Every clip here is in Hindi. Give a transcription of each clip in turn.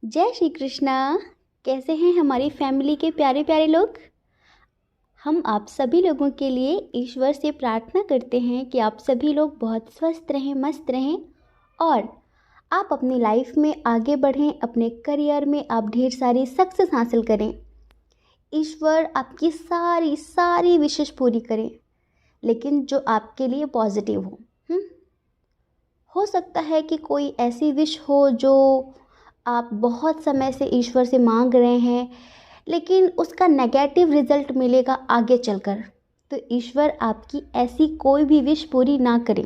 जय श्री कृष्णा। कैसे हैं हमारी फैमिली के प्यारे प्यारे लोग। हम आप सभी लोगों के लिए ईश्वर से प्रार्थना करते हैं कि आप सभी लोग बहुत स्वस्थ रहें, मस्त रहें और आप अपनी लाइफ में आगे बढ़ें। अपने करियर में आप ढेर सारी सक्सेस हासिल करें। ईश्वर आपकी सारी सारी विशेष पूरी करें, लेकिन जो आपके लिए पॉजिटिव हो। हो सकता है कि कोई ऐसी विश हो जो आप बहुत समय से ईश्वर से मांग रहे हैं, लेकिन उसका नेगेटिव रिजल्ट मिलेगा आगे चलकर। तो ईश्वर आपकी ऐसी कोई भी विश पूरी ना करें।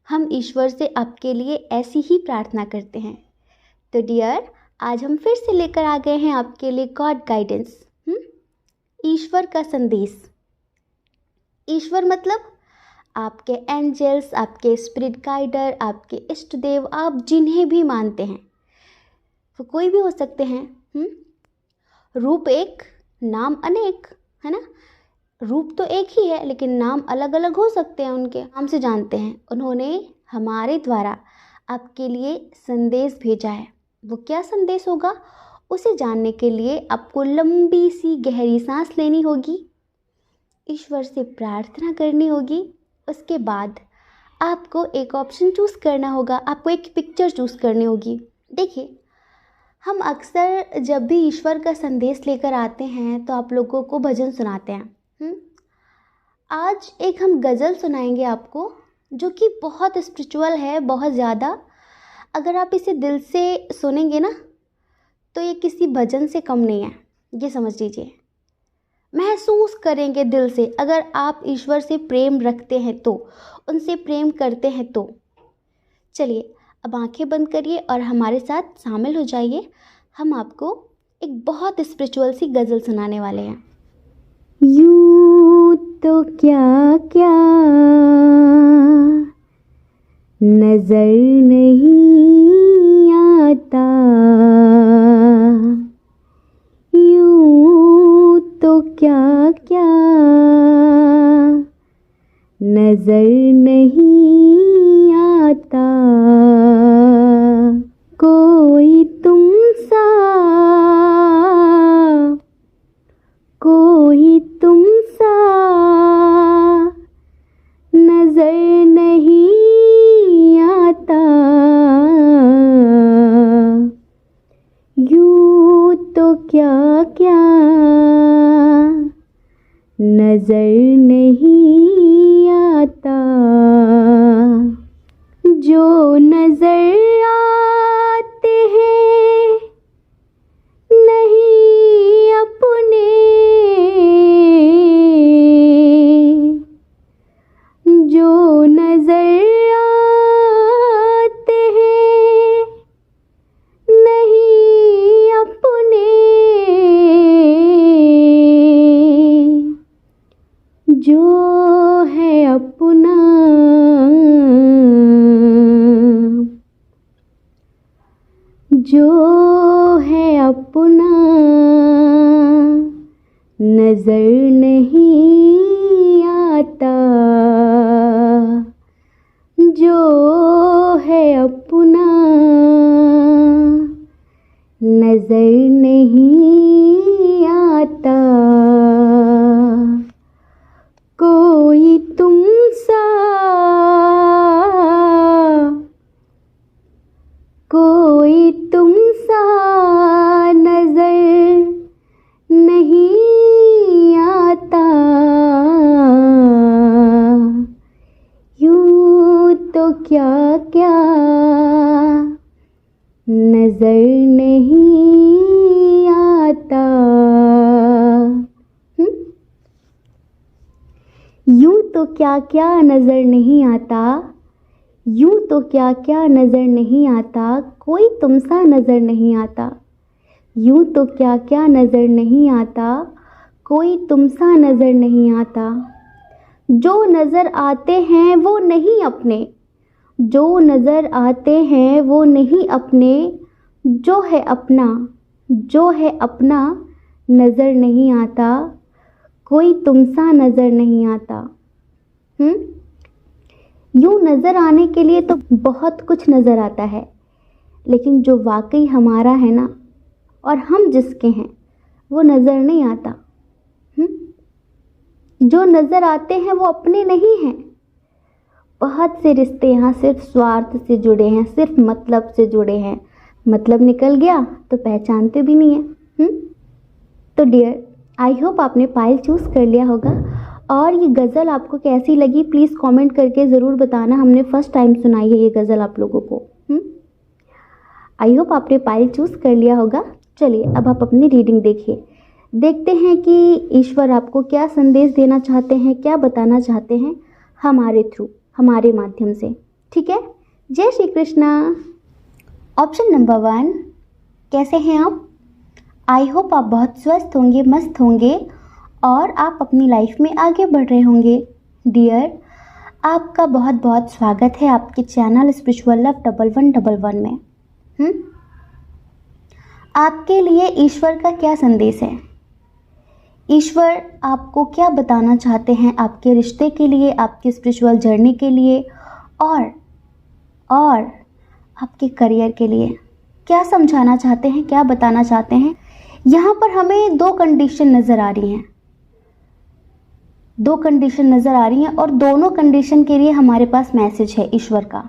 हम ईश्वर से आपके लिए ऐसी ही प्रार्थना करते हैं। तो डियर, आज हम फिर से लेकर आ गए हैं आपके लिए गॉड गाइडेंस, ईश्वर का संदेश। ईश्वर मतलब आपके एंजल्स, आपके स्पिरिट गाइडर, आपके इष्ट देव, आप जिन्हें भी मानते हैं वो कोई भी हो सकते हैं। रूप एक, नाम अनेक, है ना। रूप तो एक ही है लेकिन नाम अलग अलग हो सकते हैं। उनके नाम से जानते हैं। उन्होंने हमारे द्वारा आपके लिए संदेश भेजा है। वो क्या संदेश होगा, उसे जानने के लिए आपको लंबी सी गहरी सांस लेनी होगी, ईश्वर से प्रार्थना करनी होगी। उसके बाद आपको एक ऑप्शन चूज़ करना होगा, आपको एक पिक्चर चूज़ करनी होगी। देखिए, हम अक्सर जब भी ईश्वर का संदेश लेकर आते हैं तो आप लोगों को भजन सुनाते हैं। आज एक हम गज़ल सुनाएंगे आपको, जो कि बहुत स्पिरिचुअल है, बहुत ज़्यादा। अगर आप इसे दिल से सुनेंगे ना तो ये किसी भजन से कम नहीं है, ये समझ लीजिए। महसूस करेंगे दिल से। अगर आप ईश्वर से प्रेम रखते हैं तो, उनसे प्रेम करते हैं तो। चलिए अब आंखें बंद करिए और हमारे साथ शामिल हो जाइए। हम आपको एक बहुत स्पिरिचुअल सी गज़ल सुनाने वाले हैं। यूं तो क्या क्या नजर नहीं आता, यूं तो क्या क्या नजर नहीं आता। कोई तुमसा, कोई तुमसा नजर नहीं आता। यूं तो क्या क्या नजर नहीं आता। जो नजर आते हैं नहीं अपने, जो नजर आते हैं नहीं अपने, जो है अपना, जो है अपना नजर नहीं आता। जो है अपना नजर नहीं आता। कोई तुमसा, कोई तुमसा नजर नहीं आता। यूं तो क्या क्या नजर नहीं आता। यूं तो क्या क्या नजर नहीं आता, यूं तो क्या क्या नजर नहीं आता। कोई तुमसा नजर नहीं आता। यूं तो क्या क्या नजर नहीं आता, कोई तुमसा नजर नहीं आता। जो नजर आते हैं वो नहीं अपने, जो नजर आते हैं वो नहीं अपने। जो है अपना, जो है अपना नजर नहीं आता। कोई तुमसा नजर नहीं आता। यूं नजर आने के लिए तो बहुत कुछ नजर आता है। लेकिन जो वाकई हमारा है ना और हम जिसके हैं वो नज़र नहीं आता। जो नज़र आते हैं वो अपने नहीं हैं। बहुत से रिश्ते यहाँ सिर्फ स्वार्थ से जुड़े हैं, सिर्फ मतलब से जुड़े हैं। मतलब निकल गया तो पहचानते भी नहीं है। तो डियर, आई होप आपने पायल चूज़ कर लिया होगा। और ये गज़ल आपको कैसी लगी प्लीज़ कमेंट करके ज़रूर बताना। हमने फर्स्ट टाइम सुनाई है ये गज़ल आप लोगों को। आई होप आपने पायल चूज़ कर लिया होगा। चलिए अब आप अपनी रीडिंग देखिए, देखते हैं कि ईश्वर आपको क्या संदेश देना चाहते हैं, क्या बताना चाहते हैं हमारे थ्रू, हमारे माध्यम से। ठीक है, जय श्री कृष्णा। ऑप्शन नंबर 1, कैसे हैं आप? आई होप आप बहुत स्वस्थ होंगे, मस्त होंगे और आप अपनी लाइफ में आगे बढ़ रहे होंगे। डियर, आपका बहुत बहुत स्वागत है आपके चैनल स्पिरिचुअल लव 1111 में। आपके लिए ईश्वर का क्या संदेश है? ईश्वर आपको क्या बताना चाहते हैं आपके रिश्ते के लिए, आपकी स्पिरिचुअल जर्नी के लिए और आपके करियर के लिए? क्या समझाना चाहते हैं, क्या बताना चाहते हैं? यहाँ पर हमें 2 कंडीशन नज़र आ रही हैं, 2 कंडीशन नज़र आ रही हैं और दोनों कंडीशन के लिए हमारे पास मैसेज है ईश्वर का।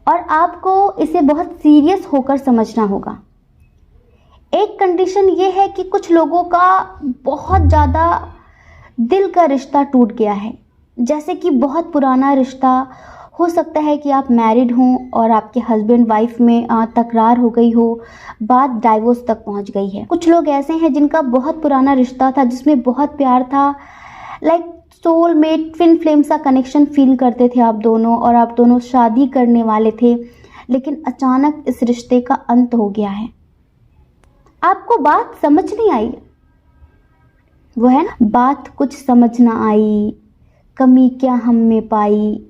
और आपको इसे बहुत सीरियस होकर समझना होगा। एक कंडीशन ये है कि कुछ लोगों का बहुत ज़्यादा दिल का रिश्ता टूट गया है, जैसे कि बहुत पुराना रिश्ता। हो सकता है कि आप मैरिड हों और आपके हस्बैंड वाइफ में तकरार हो गई हो, बात डाइवोर्स तक पहुंच गई है। कुछ लोग ऐसे हैं जिनका बहुत पुराना रिश्ता था, जिसमें बहुत प्यार था, लाइक सोलमेट, ट्विन फ्लेम सा कनेक्शन फील करते थे आप दोनों, और आप दोनों शादी करने वाले थे, लेकिन अचानक इस रिश्ते का अंत हो गया है। आपको बात समझ नहीं आई, वो है ना, बात कुछ समझ ना आई, कमी क्या हम में पाई,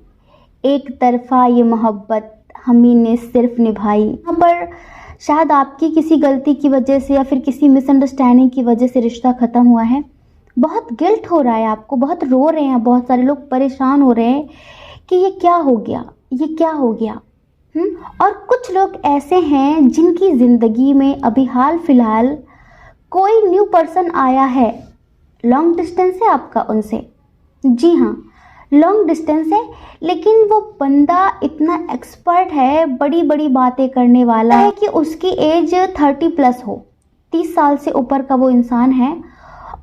एक तरफा ये मोहब्बत हम ही ने सिर्फ निभाई। यहाँ पर शायद आपकी किसी गलती की वजह से या फिर किसी मिसअंडरस्टैंडिंग की वजह से रिश्ता ख़त्म हुआ है। बहुत गिल्ट हो रहा है आपको, बहुत रो रहे हैं, बहुत सारे लोग परेशान हो रहे हैं कि ये क्या हो गया, ये क्या हो गया। और कुछ लोग ऐसे हैं जिनकी ज़िंदगी में अभी हाल फिलहाल कोई न्यू पर्सन आया है। लॉन्ग डिस्टेंस है आपका उनसे, जी हाँ लॉन्ग डिस्टेंस है, लेकिन वो बंदा इतना एक्सपर्ट है, बड़ी बड़ी बातें करने वाला है कि उसकी एज 30+ हो, 30 साल से ऊपर का वो इंसान है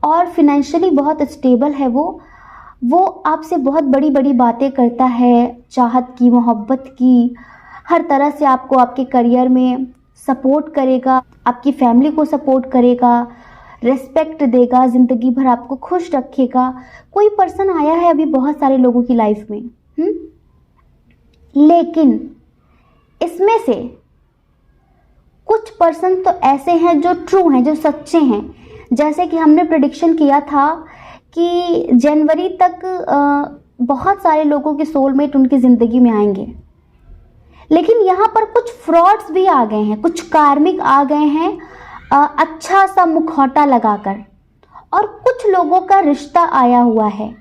और फिनेंशियली बहुत स्टेबल है। वो आपसे बहुत बड़ी बड़ी बातें करता है, चाहत की, मोहब्बत की, हर तरह से आपको आपके करियर में सपोर्ट करेगा, आपकी फैमिली को सपोर्ट करेगा, रेस्पेक्ट देगा, ज़िंदगी भर आपको खुश रखेगा। कोई पर्सन आया है अभी बहुत सारे लोगों की लाइफ में, लेकिन इसमें से कुछ पर्सन तो ऐसे हैं जो ट्रू हैं, जो सच्चे हैं। जैसे कि हमने प्रेडिक्शन किया था कि जनवरी तक बहुत सारे लोगों के सोलमेट उनकी ज़िंदगी में आएंगे, लेकिन यहाँ पर कुछ फ्रॉड्स भी आ गए हैं, कुछ कार्मिक आ गए हैं अच्छा सा मुखौटा लगाकर। और कुछ लोगों का रिश्ता आया हुआ है,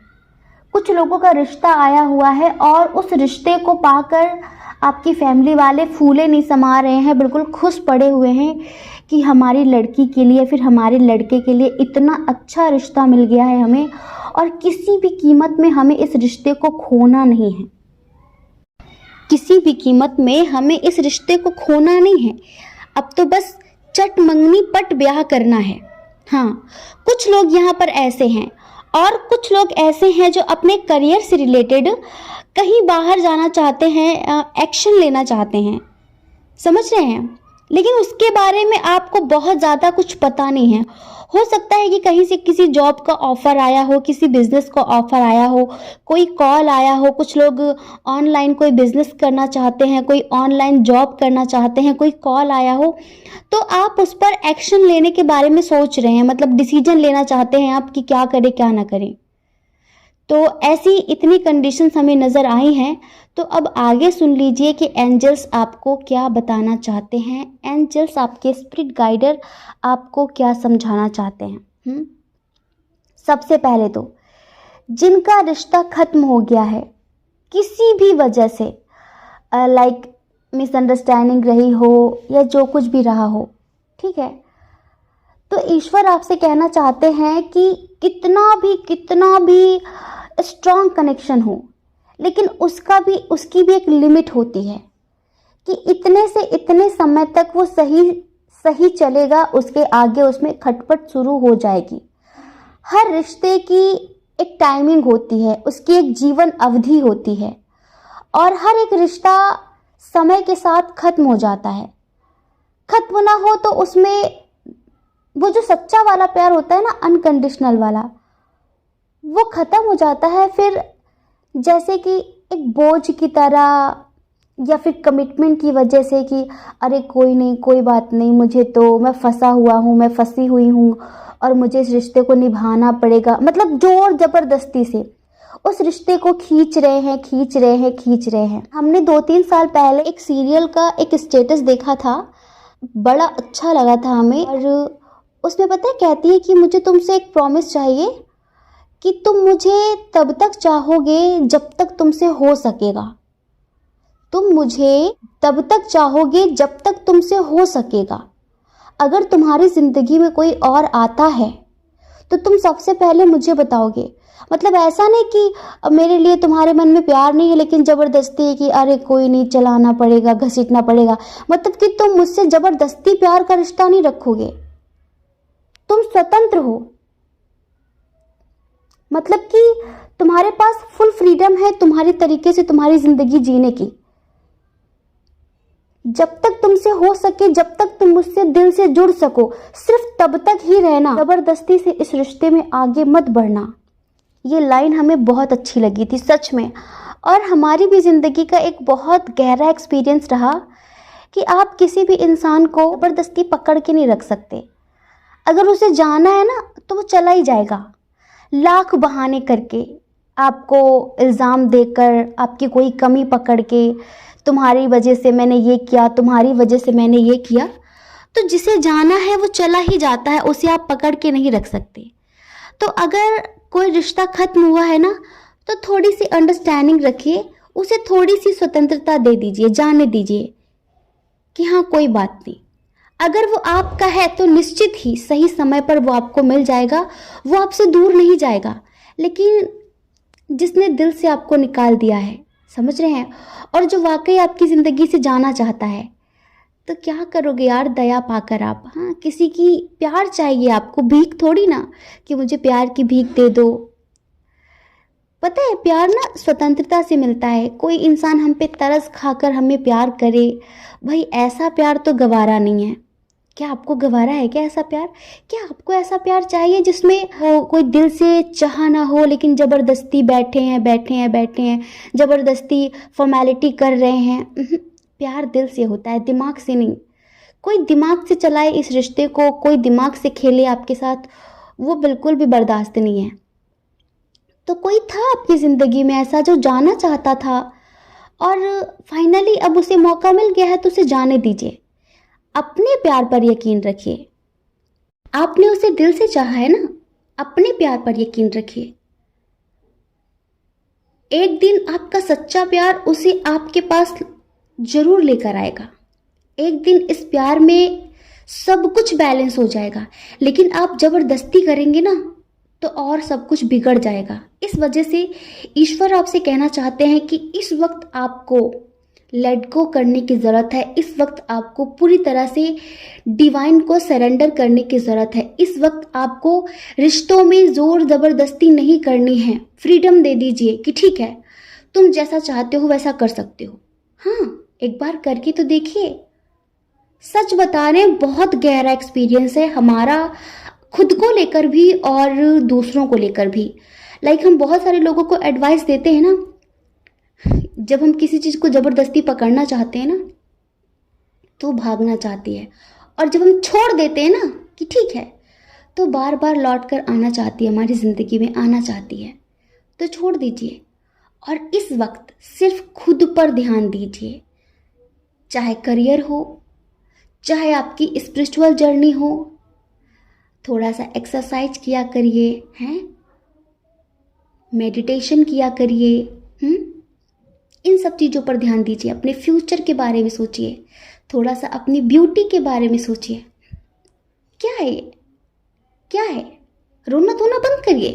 कुछ लोगों का रिश्ता आया हुआ है और उस रिश्ते को पाकर आपकी फैमिली वाले फूले नहीं समा रहे हैं, बिल्कुल खुश पड़े हुए हैं कि हमारी लड़की के लिए, फिर हमारे लड़के के लिए इतना अच्छा रिश्ता मिल गया है हमें, और किसी भी कीमत में हमें इस रिश्ते को खोना नहीं है, किसी भी कीमत में हमें इस रिश्ते को खोना नहीं है। अब तो बस चट मंगनी पट ब्याह करना है। हाँ, कुछ लोग यहाँ पर ऐसे हैं और कुछ लोग ऐसे हैं जो अपने करियर से रिलेटेड कहीं बाहर जाना चाहते हैं, एक्शन लेना चाहते हैं, समझ रहे हैं, लेकिन उसके बारे में आपको बहुत ज़्यादा कुछ पता नहीं है। हो सकता है कि कहीं से किसी जॉब का ऑफ़र आया हो, किसी बिजनेस का ऑफ़र आया हो, कोई कॉल आया हो, कुछ लोग ऑनलाइन कोई बिजनेस करना चाहते हैं, कोई ऑनलाइन जॉब करना चाहते हैं, कोई कॉल आया हो, तो आप उस पर एक्शन लेने के बारे में सोच रहे हैं, मतलब डिसीजन लेना चाहते हैं आप कि क्या करें क्या ना करें। तो ऐसी इतनी कंडीशंस हमें नज़र आई हैं। तो अब आगे सुन लीजिए कि एंजल्स आपको क्या बताना चाहते हैं, एंजल्स आपके स्पिरिट गाइडर आपको क्या समझाना चाहते हैं। सबसे पहले तो जिनका रिश्ता ख़त्म हो गया है किसी भी वजह से, लाइक मिसअंडरस्टैंडिंग रही हो या जो कुछ भी रहा हो, ठीक है, तो ईश्वर आपसे कहना चाहते हैं कि कितना भी स्ट्रॉन्ग कनेक्शन हो, लेकिन उसकी भी एक लिमिट होती है कि इतने से इतने समय तक वो सही सही चलेगा, उसके आगे उसमें खटपट शुरू हो जाएगी। हर रिश्ते की एक टाइमिंग होती है, उसकी एक जीवन अवधि होती है, और हर एक रिश्ता समय के साथ खत्म हो जाता है। खत्म ना हो तो उसमें वो जो सच्चा वाला प्यार होता है ना, अनकंडीशनल वाला, वो खत्म हो जाता है फिर जैसे कि एक बोझ की तरह, या फिर कमिटमेंट की वजह से कि अरे कोई नहीं, कोई बात नहीं, मुझे तो मैं फंसा हुआ हूँ, मैं फंसी हुई हूँ और मुझे इस रिश्ते को निभाना पड़ेगा, मतलब जोर जबरदस्ती से उस रिश्ते को खींच रहे हैं। हमने 2-3 साल पहले एक सीरियल का एक स्टेटस देखा था, बड़ा अच्छा लगा था हमें, और उसमें पता है कहती है कि मुझे तुमसे एक प्रॉमिस चाहिए कि तुम मुझे तब तक चाहोगे जब तक तुमसे हो सकेगा, तुम मुझे तब तक चाहोगे जब तक तुमसे हो सकेगा। अगर तुम्हारी जिंदगी में कोई और आता है तो तुम सबसे पहले मुझे बताओगे। मतलब ऐसा नहीं कि मेरे लिए तुम्हारे मन में प्यार नहीं है लेकिन जबरदस्ती है कि अरे कोई नहीं, चलाना पड़ेगा, घसीटना पड़ेगा, मतलब कि तुम मुझसे जबरदस्ती प्यार का रिश्ता नहीं रखोगे, तुम स्वतंत्र हो, मतलब कि तुम्हारे पास फुल फ्रीडम है तुम्हारी तरीके से तुम्हारी जिंदगी जीने की। जब तक तुमसे हो सके, जब तक तुम मुझसे दिल से जुड़ सको, सिर्फ तब तक ही रहना, जबरदस्ती से इस रिश्ते में आगे मत बढ़ना। ये लाइन हमें बहुत अच्छी लगी थी सच में, और हमारी भी ज़िंदगी का एक बहुत गहरा एक्सपीरियंस रहा कि आप किसी भी इंसान को ज़बरदस्ती पकड़ के नहीं रख सकते। अगर उसे जाना है ना तो वो चला ही जाएगा, लाख बहाने करके, आपको इल्ज़ाम देकर, आपकी कोई कमी पकड़ के, तुम्हारी वजह से मैंने ये किया, तुम्हारी वजह से मैंने ये किया, तो जिसे जाना है वो चला ही जाता है, उसे आप पकड़ के नहीं रख सकते। तो अगर कोई रिश्ता खत्म हुआ है ना तो थोड़ी सी अंडरस्टैंडिंग रखिए, उसे थोड़ी सी स्वतंत्रता दे दीजिए, जाने दीजिए कि हाँ कोई बात नहीं। अगर वो आपका है तो निश्चित ही सही समय पर वो आपको मिल जाएगा, वो आपसे दूर नहीं जाएगा। लेकिन जिसने दिल से आपको निकाल दिया है, समझ रहे हैं, और जो वाकई आपकी ज़िंदगी से जाना चाहता है, तो क्या करोगे यार दया पाकर आप। हाँ, किसी की प्यार चाहिए आपको, भीख थोड़ी ना कि मुझे प्यार की भीख दे दो। पता है प्यार ना स्वतंत्रता से मिलता है। कोई इंसान हम पे तरस खाकर हमें प्यार करे, भाई ऐसा प्यार तो गवारा नहीं है। क्या आपको गवारा है क्या ऐसा प्यार? क्या आपको ऐसा प्यार चाहिए जिसमें कोई दिल से चाह ना हो लेकिन ज़बरदस्ती बैठे हैं, ज़बरदस्ती फॉर्मेलिटी कर रहे हैं? प्यार दिल से होता है, दिमाग से नहीं। कोई दिमाग से चलाए इस रिश्ते को, कोई दिमाग से खेले आपके साथ, वो बिल्कुल भी बर्दाश्त नहीं है। तो कोई था आपकी ज़िंदगी में ऐसा जो जाना चाहता था और फाइनली अब उसे मौका मिल गया है, तो उसे जाने दीजिए। अपने प्यार पर यकीन रखिए। आपने उसे दिल से चाहा है ना, अपने प्यार पर यकीन रखिए। एक दिन आपका सच्चा प्यार उसे आपके पास जरूर लेकर आएगा। एक दिन इस प्यार में सब कुछ बैलेंस हो जाएगा, लेकिन आप जबरदस्ती करेंगे ना तो और सब कुछ बिगड़ जाएगा। इस वजह से ईश्वर आपसे कहना चाहते हैं कि इस वक्त आपको लेट गो करने की ज़रूरत है। इस वक्त आपको पूरी तरह से डिवाइन को सरेंडर करने की ज़रूरत है। इस वक्त आपको रिश्तों में ज़ोर ज़बरदस्ती नहीं करनी है। फ्रीडम दे दीजिए कि ठीक है, तुम जैसा चाहते हो वैसा कर सकते हो। हाँ, एक बार करके तो देखिए। सच बता रहे हैं, बहुत गहरा एक्सपीरियंस है हमारा, खुद को लेकर भी और दूसरों को लेकर भी। हम बहुत सारे लोगों को एडवाइस देते हैं ना, जब हम किसी चीज़ को ज़बरदस्ती पकड़ना चाहते हैं ना तो भागना चाहती है, और जब हम छोड़ देते हैं ना कि ठीक है, तो बार बार लौट कर आना चाहती है, हमारी ज़िंदगी में आना चाहती है। तो छोड़ दीजिए और इस वक्त सिर्फ खुद पर ध्यान दीजिए। चाहे करियर हो, चाहे आपकी स्पिरिचुअल जर्नी हो, थोड़ा सा एक्सरसाइज किया करिए, हैं, मेडिटेशन किया करिए, इन सब चीज़ों पर ध्यान दीजिए, अपने फ्यूचर के बारे में सोचिए, थोड़ा सा अपनी ब्यूटी के बारे में सोचिए। क्या है ये, क्या है? रोना धोना बंद करिए।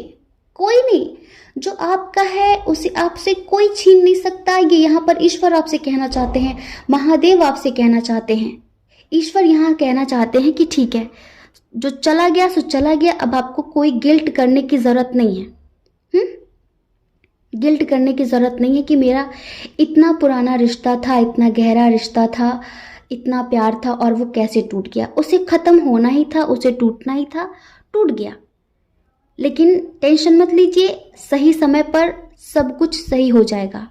कोई नहीं, जो आपका है उसे आपसे कोई छीन नहीं सकता। ये यहाँ पर ईश्वर आपसे कहना चाहते हैं, महादेव आपसे कहना चाहते हैं। ईश्वर यहाँ कहना चाहते हैं कि ठीक है, जो चला गया सो चला गया, अब आपको कोई गिल्ट करने की ज़रूरत नहीं है। गिल्ट करने की ज़रूरत नहीं है कि मेरा इतना पुराना रिश्ता था, इतना गहरा रिश्ता था, इतना प्यार था और वो कैसे टूट गया। उसे ख़त्म होना ही था, उसे टूटना ही था, टूट गया। लेकिन टेंशन मत लीजिए, सही समय पर सब कुछ सही हो जाएगा।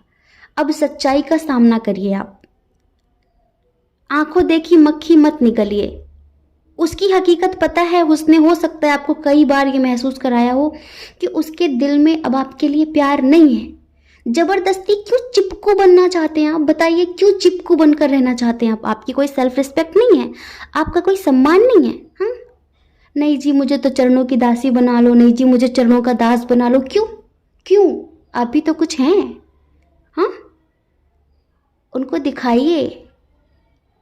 अब सच्चाई का सामना करिए आप। आंखों देखी मक्खी मत निकलिए। उसकी हकीकत पता है, उसने हो सकता है आपको कई बार ये महसूस कराया हो कि उसके दिल में अब आपके लिए प्यार नहीं है। जबरदस्ती क्यों चिपकू बनना चाहते हैं आप? बताइए, क्यों चिपकू बनकर रहना चाहते हैं आप? आपकी कोई सेल्फ रिस्पेक्ट नहीं है, आपका कोई सम्मान नहीं है। नहीं जी, मुझे तो चरणों की दासी बना लो, नहीं जी मुझे चरणों का दास बना लो। क्यों क्यों? आप भी तो कुछ हैं। हाँ, उनको दिखाइए,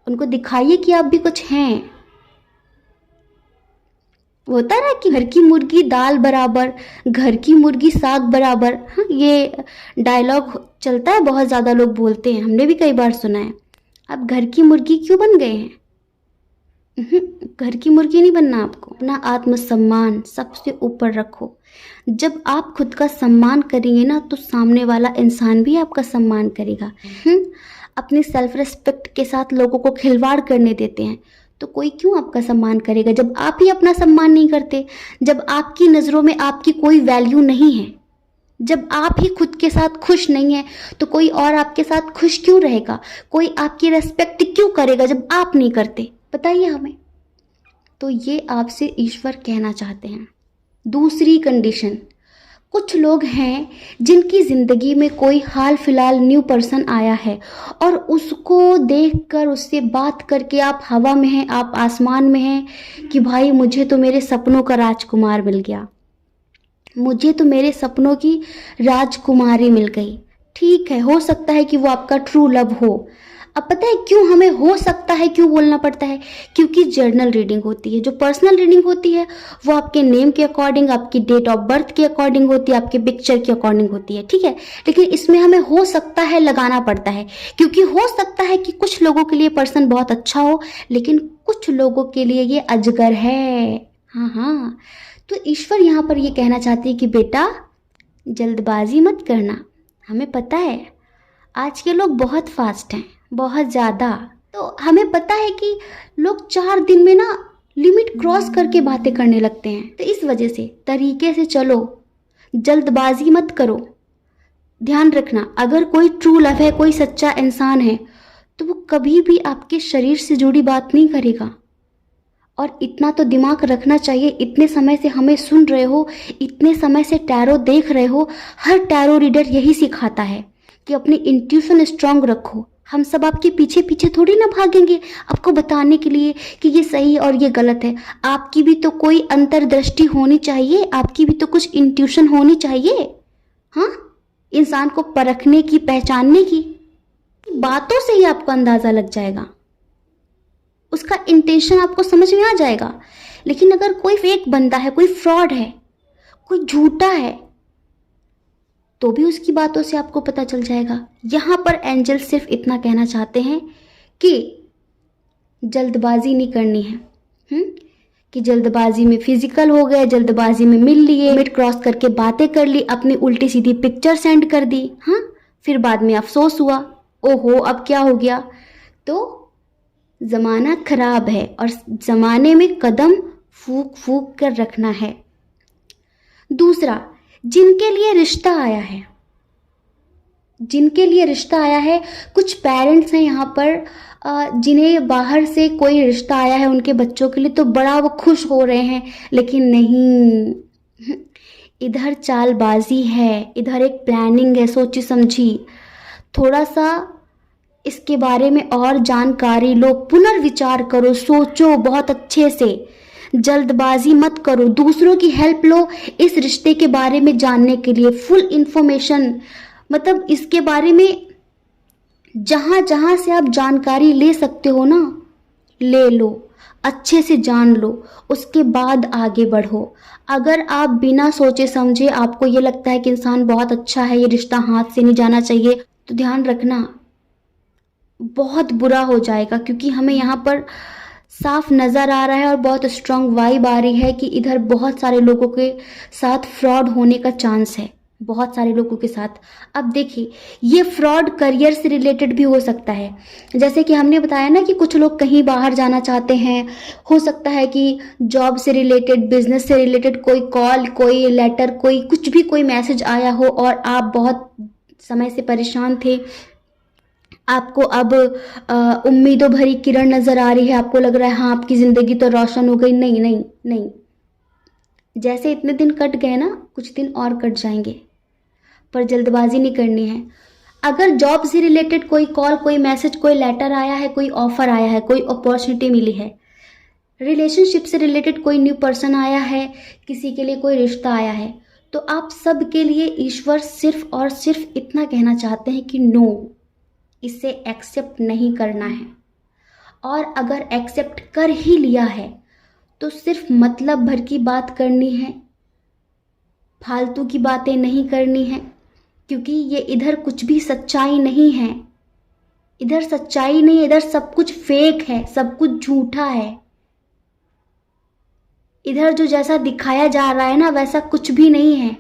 उनको दिखाइए कि आप भी कुछ हैं। वो होता है ना कि घर की मुर्गी दाल बराबर, घर की मुर्गी साग बराबर। हाँ, ये डायलॉग चलता है, बहुत ज़्यादा लोग बोलते हैं, हमने भी कई बार सुना है। आप घर की मुर्गी क्यों बन गए हैं? घर की मुर्गी नहीं बनना आपको। अपना आत्मसम्मान सबसे ऊपर रखो। जब आप खुद का सम्मान करेंगे ना, तो सामने वाला इंसान भी आपका सम्मान करेगा। अपनी सेल्फ रिस्पेक्ट के साथ लोगों को खिलवाड़ करने देते हैं तो कोई क्यों आपका सम्मान करेगा? जब आप ही अपना सम्मान नहीं करते, जब आपकी नज़रों में आपकी कोई वैल्यू नहीं है, जब आप ही खुद के साथ खुश नहीं है, तो कोई और आपके साथ खुश क्यों रहेगा? कोई आपकी रेस्पेक्ट क्यों करेगा जब आप नहीं करते? बताइए हमें। तो ये आपसे ईश्वर कहना चाहते हैं। दूसरी कंडीशन, कुछ लोग हैं जिनकी ज़िंदगी में कोई हाल फिलहाल न्यू पर्सन आया है और उसको देखकर, उससे बात करके आप हवा में हैं, आप आसमान में हैं कि भाई मुझे तो मेरे सपनों का राजकुमार मिल गया, मुझे तो मेरे सपनों की राजकुमारी मिल गई। ठीक है, हो सकता है कि वो आपका ट्रू लव हो। अब पता है क्यों हमें हो सकता है क्यों बोलना पड़ता है? क्योंकि जर्नल रीडिंग होती है। जो पर्सनल रीडिंग होती है वो आपके नेम के अकॉर्डिंग, आपकी डेट ऑफ बर्थ के अकॉर्डिंग होती है, आपके पिक्चर के अकॉर्डिंग होती है, ठीक है। लेकिन इसमें हमें हो सकता है लगाना पड़ता है, क्योंकि हो सकता है कि कुछ लोगों के लिए पर्सन बहुत अच्छा हो, लेकिन कुछ लोगों के लिए ये अजगर है। हाँ, तो ईश्वर यहाँ पर ये कहना चाहते हैं कि बेटा जल्दबाजी मत करना। हमें पता है आज के लोग बहुत फास्ट हैं, बहुत ज़्यादा। तो हमें पता है कि लोग 4 दिन में ना लिमिट क्रॉस करके बातें करने लगते हैं। तो इस वजह से तरीके से चलो, जल्दबाजी मत करो। ध्यान रखना, अगर कोई ट्रू लव है, कोई सच्चा इंसान है, तो वो कभी भी आपके शरीर से जुड़ी बात नहीं करेगा। और इतना तो दिमाग रखना चाहिए, इतने समय से हमें सुन रहे हो, इतने समय से टैरो देख रहे हो, हर टैरो रीडर यही सिखाता है कि अपनी इंट्यूशन स्ट्रांग रखो। हम सब आपके पीछे पीछे थोड़ी ना भागेंगे आपको बताने के लिए कि ये सही और ये गलत है। आपकी भी तो कोई अंतर्दृष्टि होनी चाहिए, आपकी भी तो कुछ इंट्यूशन होनी चाहिए। हाँ, इंसान को परखने की, पहचानने की। बातों से ही आपको अंदाज़ा लग जाएगा, उसका इंटेंशन आपको समझ में आ जाएगा। लेकिन अगर कोई फेक बंदा है, कोई फ्रॉड है, कोई झूठा है, तो भी उसकी बातों से आपको पता चल जाएगा। यहाँ पर एंजल सिर्फ इतना कहना चाहते हैं कि जल्दबाजी नहीं करनी है। कि जल्दबाजी में फिजिकल हो गए, जल्दबाजी में मिल लिए, लिमिट क्रॉस करके बातें कर ली, अपनी उल्टी सीधी पिक्चर सेंड कर दी, हाँ, फिर बाद में अफसोस हुआ, ओहो अब क्या हो गया। तो ज़माना खराब है और ज़माने में कदम फूक फूक कर रखना है। दूसरा, जिनके लिए रिश्ता आया है, जिनके लिए रिश्ता आया है, कुछ पेरेंट्स हैं यहाँ पर जिन्हें बाहर से कोई रिश्ता आया है उनके बच्चों के लिए, तो बड़ा वो खुश हो रहे हैं। लेकिन नहीं, इधर चालबाजी है, इधर एक प्लानिंग है, सोची समझी। थोड़ा सा इसके बारे में और जानकारी लो, पुनर्विचार करो, सोचो बहुत अच्छे से, जल्दबाजी मत करो, दूसरों की हेल्प लो इस रिश्ते के बारे में जानने के लिए। फुल इंफॉर्मेशन, मतलब इसके बारे में जहाँ जहाँ से आप जानकारी ले सकते हो ना, ले लो, अच्छे से जान लो, उसके बाद आगे बढ़ो। अगर आप बिना सोचे समझे आपको ये लगता है कि इंसान बहुत अच्छा है, ये रिश्ता हाथ से नहीं जाना चाहिए, तो ध्यान रखना बहुत बुरा हो जाएगा, क्योंकि हमें यहाँ पर साफ नज़र आ रहा है और बहुत स्ट्रांग वाइब आ रही है कि इधर बहुत सारे लोगों के साथ फ्रॉड होने का चांस है, बहुत सारे लोगों के साथ। अब देखिए, ये फ्रॉड करियर से रिलेटेड भी हो सकता है। जैसे कि हमने बताया ना कि कुछ लोग कहीं बाहर जाना चाहते हैं, हो सकता है कि जॉब से रिलेटेड, बिजनेस से रिलेटेड कोई कॉल, कोई लेटर, कोई कुछ भी, कोई मैसेज आया हो और आप बहुत समय से परेशान थे, आपको अब उम्मीदों भरी किरण नजर आ रही है, आपको लग रहा है हाँ आपकी जिंदगी तो रोशन हो गई। नहीं नहीं नहीं, जैसे इतने दिन कट गए ना, कुछ दिन और कट जाएंगे, पर जल्दबाजी नहीं करनी है। अगर जॉब से रिलेटेड कोई कॉल, कोई मैसेज, कोई लेटर आया है, कोई ऑफर आया है, कोई अपॉर्चुनिटी मिली है, रिलेशनशिप से रिलेटेड कोई न्यू पर्सन आया है, किसी के लिए कोई रिश्ता आया है, तो आप सब के लिए ईश्वर सिर्फ और सिर्फ इतना कहना चाहते हैं कि नो, इसे एक्सेप्ट नहीं करना है। और अगर एक्सेप्ट कर ही लिया है तो सिर्फ मतलब भर की बात करनी है, फालतू की बातें नहीं करनी है, क्योंकि ये इधर कुछ भी सच्चाई नहीं है। इधर सच्चाई नहीं है, इधर सब कुछ फेक है, सब कुछ झूठा है। इधर जो जैसा दिखाया जा रहा है ना, वैसा कुछ भी नहीं है।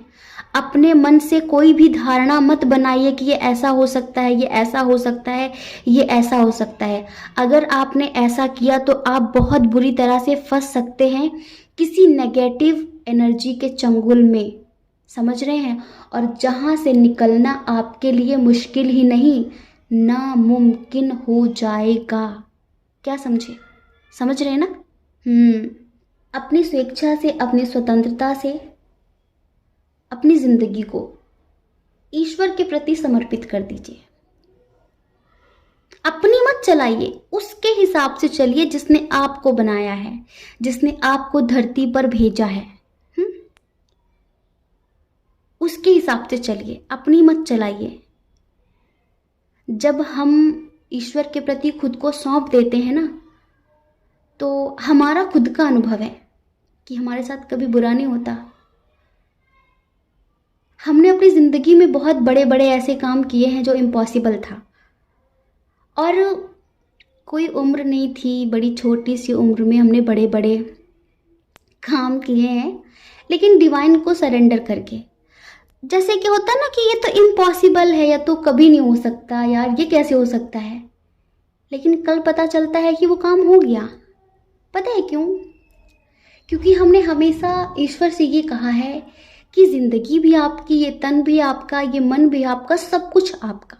अपने मन से कोई भी धारणा मत बनाइए कि ये ऐसा हो सकता है, ये ऐसा हो सकता है, ये ऐसा हो सकता है। अगर आपने ऐसा किया तो आप बहुत बुरी तरह से फंस सकते हैं किसी नेगेटिव एनर्जी के चंगुल में, समझ रहे हैं? और जहां से निकलना आपके लिए मुश्किल ही नहीं, नामुमकिन हो जाएगा। क्या समझे? समझ रहे हैं ना? अपनी स्वेच्छा से, अपनी स्वतंत्रता से अपनी जिंदगी को ईश्वर के प्रति समर्पित कर दीजिए। अपनी मत चलाइए, उसके हिसाब से चलिए जिसने आपको बनाया है, जिसने आपको धरती पर भेजा है। उसके हिसाब से चलिए, अपनी मत चलाइए। जब हम ईश्वर के प्रति खुद को सौंप देते हैं ना, तो हमारा खुद का अनुभव है कि हमारे साथ कभी बुरा नहीं होता। हमने अपनी ज़िंदगी में बहुत बड़े बड़े ऐसे काम किए हैं जो इम्पॉसिबल था, और कोई उम्र नहीं थी, बड़ी छोटी सी उम्र में हमने बड़े बड़े काम किए हैं, लेकिन डिवाइन को सरेंडर करके। जैसे कि होता ना कि ये तो इम्पॉसिबल है, या तो कभी नहीं हो सकता, यार ये कैसे हो सकता है, लेकिन कल पता चलता है कि वो काम हो गया। पता है क्यों? क्योंकि हमने हमेशा ईश्वर से ये कहा है कि ज़िंदगी भी आपकी, ये तन भी आपका, ये मन भी आपका, सब कुछ आपका।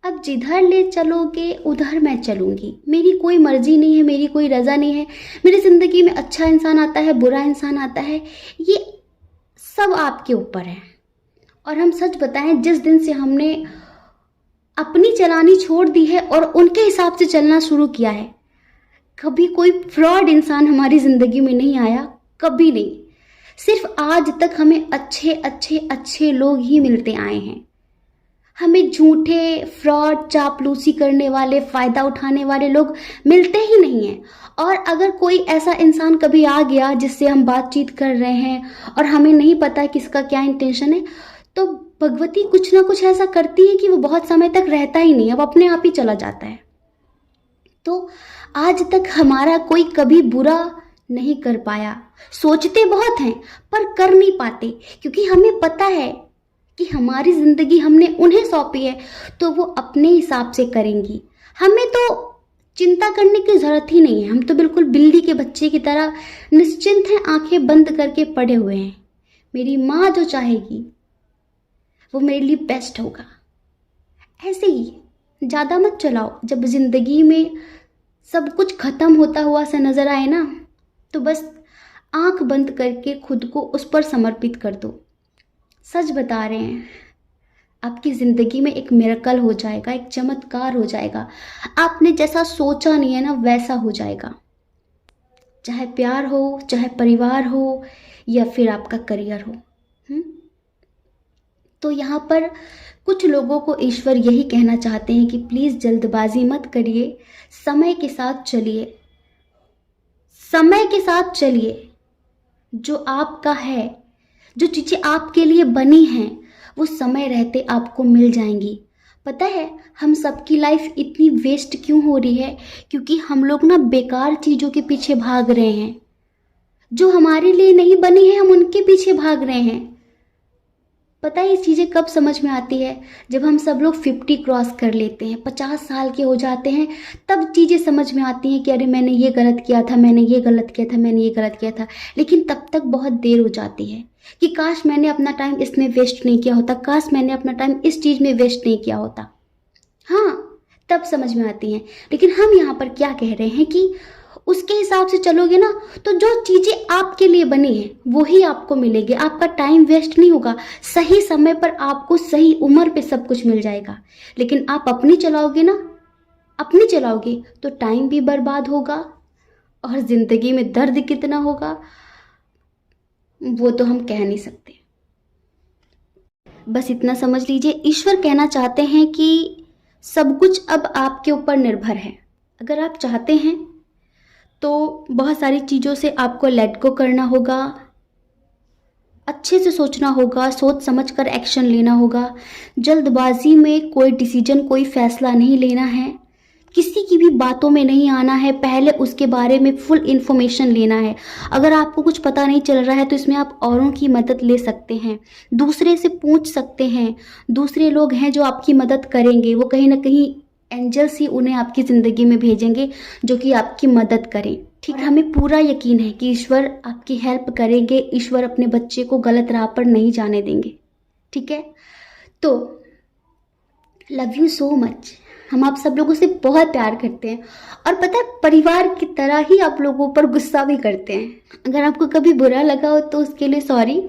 अब जिधर ले चलोगे उधर मैं चलूँगी, मेरी कोई मर्जी नहीं है, मेरी कोई रज़ा नहीं है। मेरी ज़िंदगी में अच्छा इंसान आता है, बुरा इंसान आता है, ये सब आपके ऊपर है। और हम सच बताएं, जिस दिन से हमने अपनी चलानी छोड़ दी है और उनके हिसाब से चलना शुरू किया है, कभी कोई फ्रॉड इंसान हमारी ज़िंदगी में नहीं आया, कभी नहीं। सिर्फ आज तक हमें अच्छे अच्छे अच्छे लोग ही मिलते आए हैं। हमें झूठे, फ्रॉड, चापलूसी करने वाले, फ़ायदा उठाने वाले लोग मिलते ही नहीं हैं। और अगर कोई ऐसा इंसान कभी आ गया जिससे हम बातचीत कर रहे हैं और हमें नहीं पता कि इसका क्या इंटेंशन है, तो भगवती कुछ ना कुछ ऐसा करती है कि वो बहुत समय तक रहता ही नहीं, अब अपने आप ही चला जाता है। तो आज तक हमारा कोई कभी बुरा नहीं कर पाया। सोचते बहुत हैं पर कर नहीं पाते, क्योंकि हमें पता है कि हमारी ज़िंदगी हमने उन्हें सौंपी है, तो वो अपने हिसाब से करेंगी। हमें तो चिंता करने की ज़रूरत ही नहीं है, हम तो बिल्कुल बिल्ली के बच्चे की तरह निश्चिंत हैं, आंखें बंद करके पड़े हुए हैं। मेरी माँ जो चाहेगी वो मेरे लिए बेस्ट होगा। ऐसे ही ज़्यादा मत चलाओ। जब ज़िंदगी में सब कुछ ख़त्म होता हुआ सा नज़र आए ना, तो बस आंख बंद करके खुद को उस पर समर्पित कर दो। सच बता रहे हैं, आपकी ज़िंदगी में एक मिरेकल हो जाएगा, एक चमत्कार हो जाएगा। आपने जैसा सोचा नहीं है ना, वैसा हो जाएगा। चाहे प्यार हो, चाहे परिवार हो, या फिर आपका करियर हो। तो यहाँ पर कुछ लोगों को ईश्वर यही कहना चाहते हैं कि प्लीज़ जल्दबाजी मत करिए, समय के साथ चलिए, समय के साथ चलिए। जो आपका है, जो चीज़ें आपके लिए बनी हैं, वो समय रहते आपको मिल जाएंगी। पता है हम सबकी लाइफ इतनी वेस्ट क्यों हो रही है? क्योंकि हम लोग ना बेकार चीज़ों के पीछे भाग रहे हैं। जो हमारे लिए नहीं बनी है हम उनके पीछे भाग रहे हैं। पता है ये चीज़ें कब समझ में आती है? जब हम सब लोग 50 क्रॉस कर लेते हैं, 50 साल के हो जाते हैं, तब चीज़ें समझ में आती हैं कि अरे मैंने ये गलत किया था, मैंने ये गलत किया था, मैंने ये गलत किया था। लेकिन तब तक बहुत देर हो जाती है कि काश मैंने अपना टाइम इसमें वेस्ट नहीं किया होता, काश मैंने अपना टाइम इस चीज़ में वेस्ट नहीं किया होता। हाँ, तब समझ में आती हैं। लेकिन हम यहाँ पर क्या कह रहे हैं कि उसके हिसाब से चलोगे ना तो जो चीज़ें आपके लिए बनी है वो ही आपको मिलेगी। आपका टाइम वेस्ट नहीं होगा, सही समय पर आपको सही उम्र पे सब कुछ मिल जाएगा। लेकिन आप अपनी चलाओगे ना, अपनी चलाओगे तो टाइम भी बर्बाद होगा और ज़िंदगी में दर्द कितना होगा वो तो हम कह नहीं सकते। बस इतना समझ लीजिए, ईश्वर कहना चाहते हैं कि सब कुछ अब आपके ऊपर निर्भर है। अगर आप चाहते हैं तो बहुत सारी चीज़ों से आपको लेट गो करना होगा, अच्छे से सोचना होगा, सोच समझ कर एक्शन लेना होगा। जल्दबाजी में कोई डिसीजन, कोई फैसला नहीं लेना है, किसी की भी बातों में नहीं आना है, पहले उसके बारे में फुल इन्फॉर्मेशन लेना है। अगर आपको कुछ पता नहीं चल रहा है तो इसमें आप औरों की मदद ले सकते हैं, दूसरे से पूछ सकते हैं। दूसरे लोग हैं जो आपकी मदद करेंगे, वो कहीं ना कहीं एंजल्स ही उन्हें आपकी ज़िंदगी में भेजेंगे जो कि आपकी मदद करें। ठीक है, हमें पूरा यकीन है कि ईश्वर आपकी हेल्प करेंगे, ईश्वर अपने बच्चे को गलत राह पर नहीं जाने देंगे। ठीक है, तो लव यू सो मच। हम आप सब लोगों से बहुत प्यार करते हैं और पता है परिवार की तरह ही आप लोगों पर गुस्सा भी करते हैं। अगर आपको कभी बुरा लगा हो तो उसके लिए सॉरी,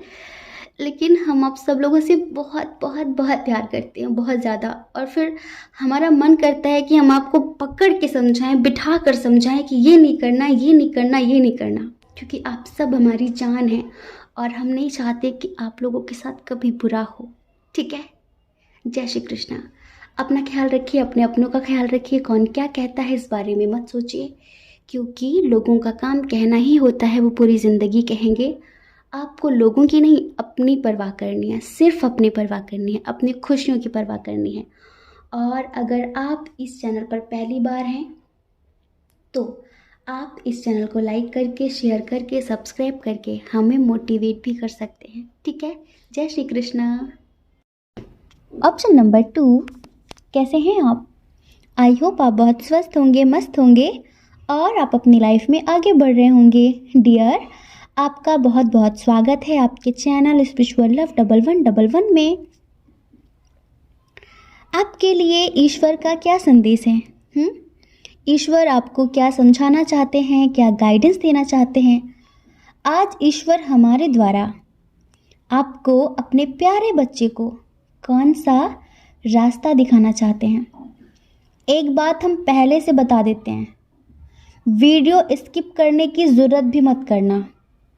लेकिन हम आप सब लोगों से बहुत बहुत बहुत प्यार करते हैं, बहुत ज़्यादा। और फिर हमारा मन करता है कि हम आपको पकड़ के समझाएं, बिठा कर समझाएं कि ये नहीं करना, ये नहीं करना, ये नहीं करना, क्योंकि आप सब हमारी जान हैं और हम नहीं चाहते कि आप लोगों के साथ कभी बुरा हो। ठीक है, जय श्री कृष्णा। अपना ख्याल रखिए, अपने अपनों का ख्याल रखिए। कौन क्या कहता है इस बारे में मत सोचिए, क्योंकि लोगों का काम कहना ही होता है, वो पूरी ज़िंदगी कहेंगे। आपको लोगों की नहीं अपनी परवाह करनी है, सिर्फ अपनी परवाह करनी है, अपनी खुशियों की परवाह करनी है। और अगर आप इस चैनल पर पहली बार हैं तो आप इस चैनल को लाइक करके, शेयर करके, सब्सक्राइब करके हमें मोटिवेट भी कर सकते हैं। ठीक है, जय श्री कृष्णा। ऑप्शन नंबर 2, कैसे हैं आप? आई होप आप बहुत स्वस्थ होंगे, मस्त होंगे और आप अपनी लाइफ में आगे बढ़ रहे होंगे। डियर, आपका बहुत बहुत स्वागत है आपके चैनल स्पिरिचुअल लव 1111 में। आपके लिए ईश्वर का क्या संदेश है? ईश्वर आपको क्या समझाना चाहते हैं, क्या गाइडेंस देना चाहते हैं? आज ईश्वर हमारे द्वारा आपको, अपने प्यारे बच्चे को कौन सा रास्ता दिखाना चाहते हैं? एक बात हम पहले से बता देते हैं, वीडियो स्किप करने की ज़रूरत भी मत करना।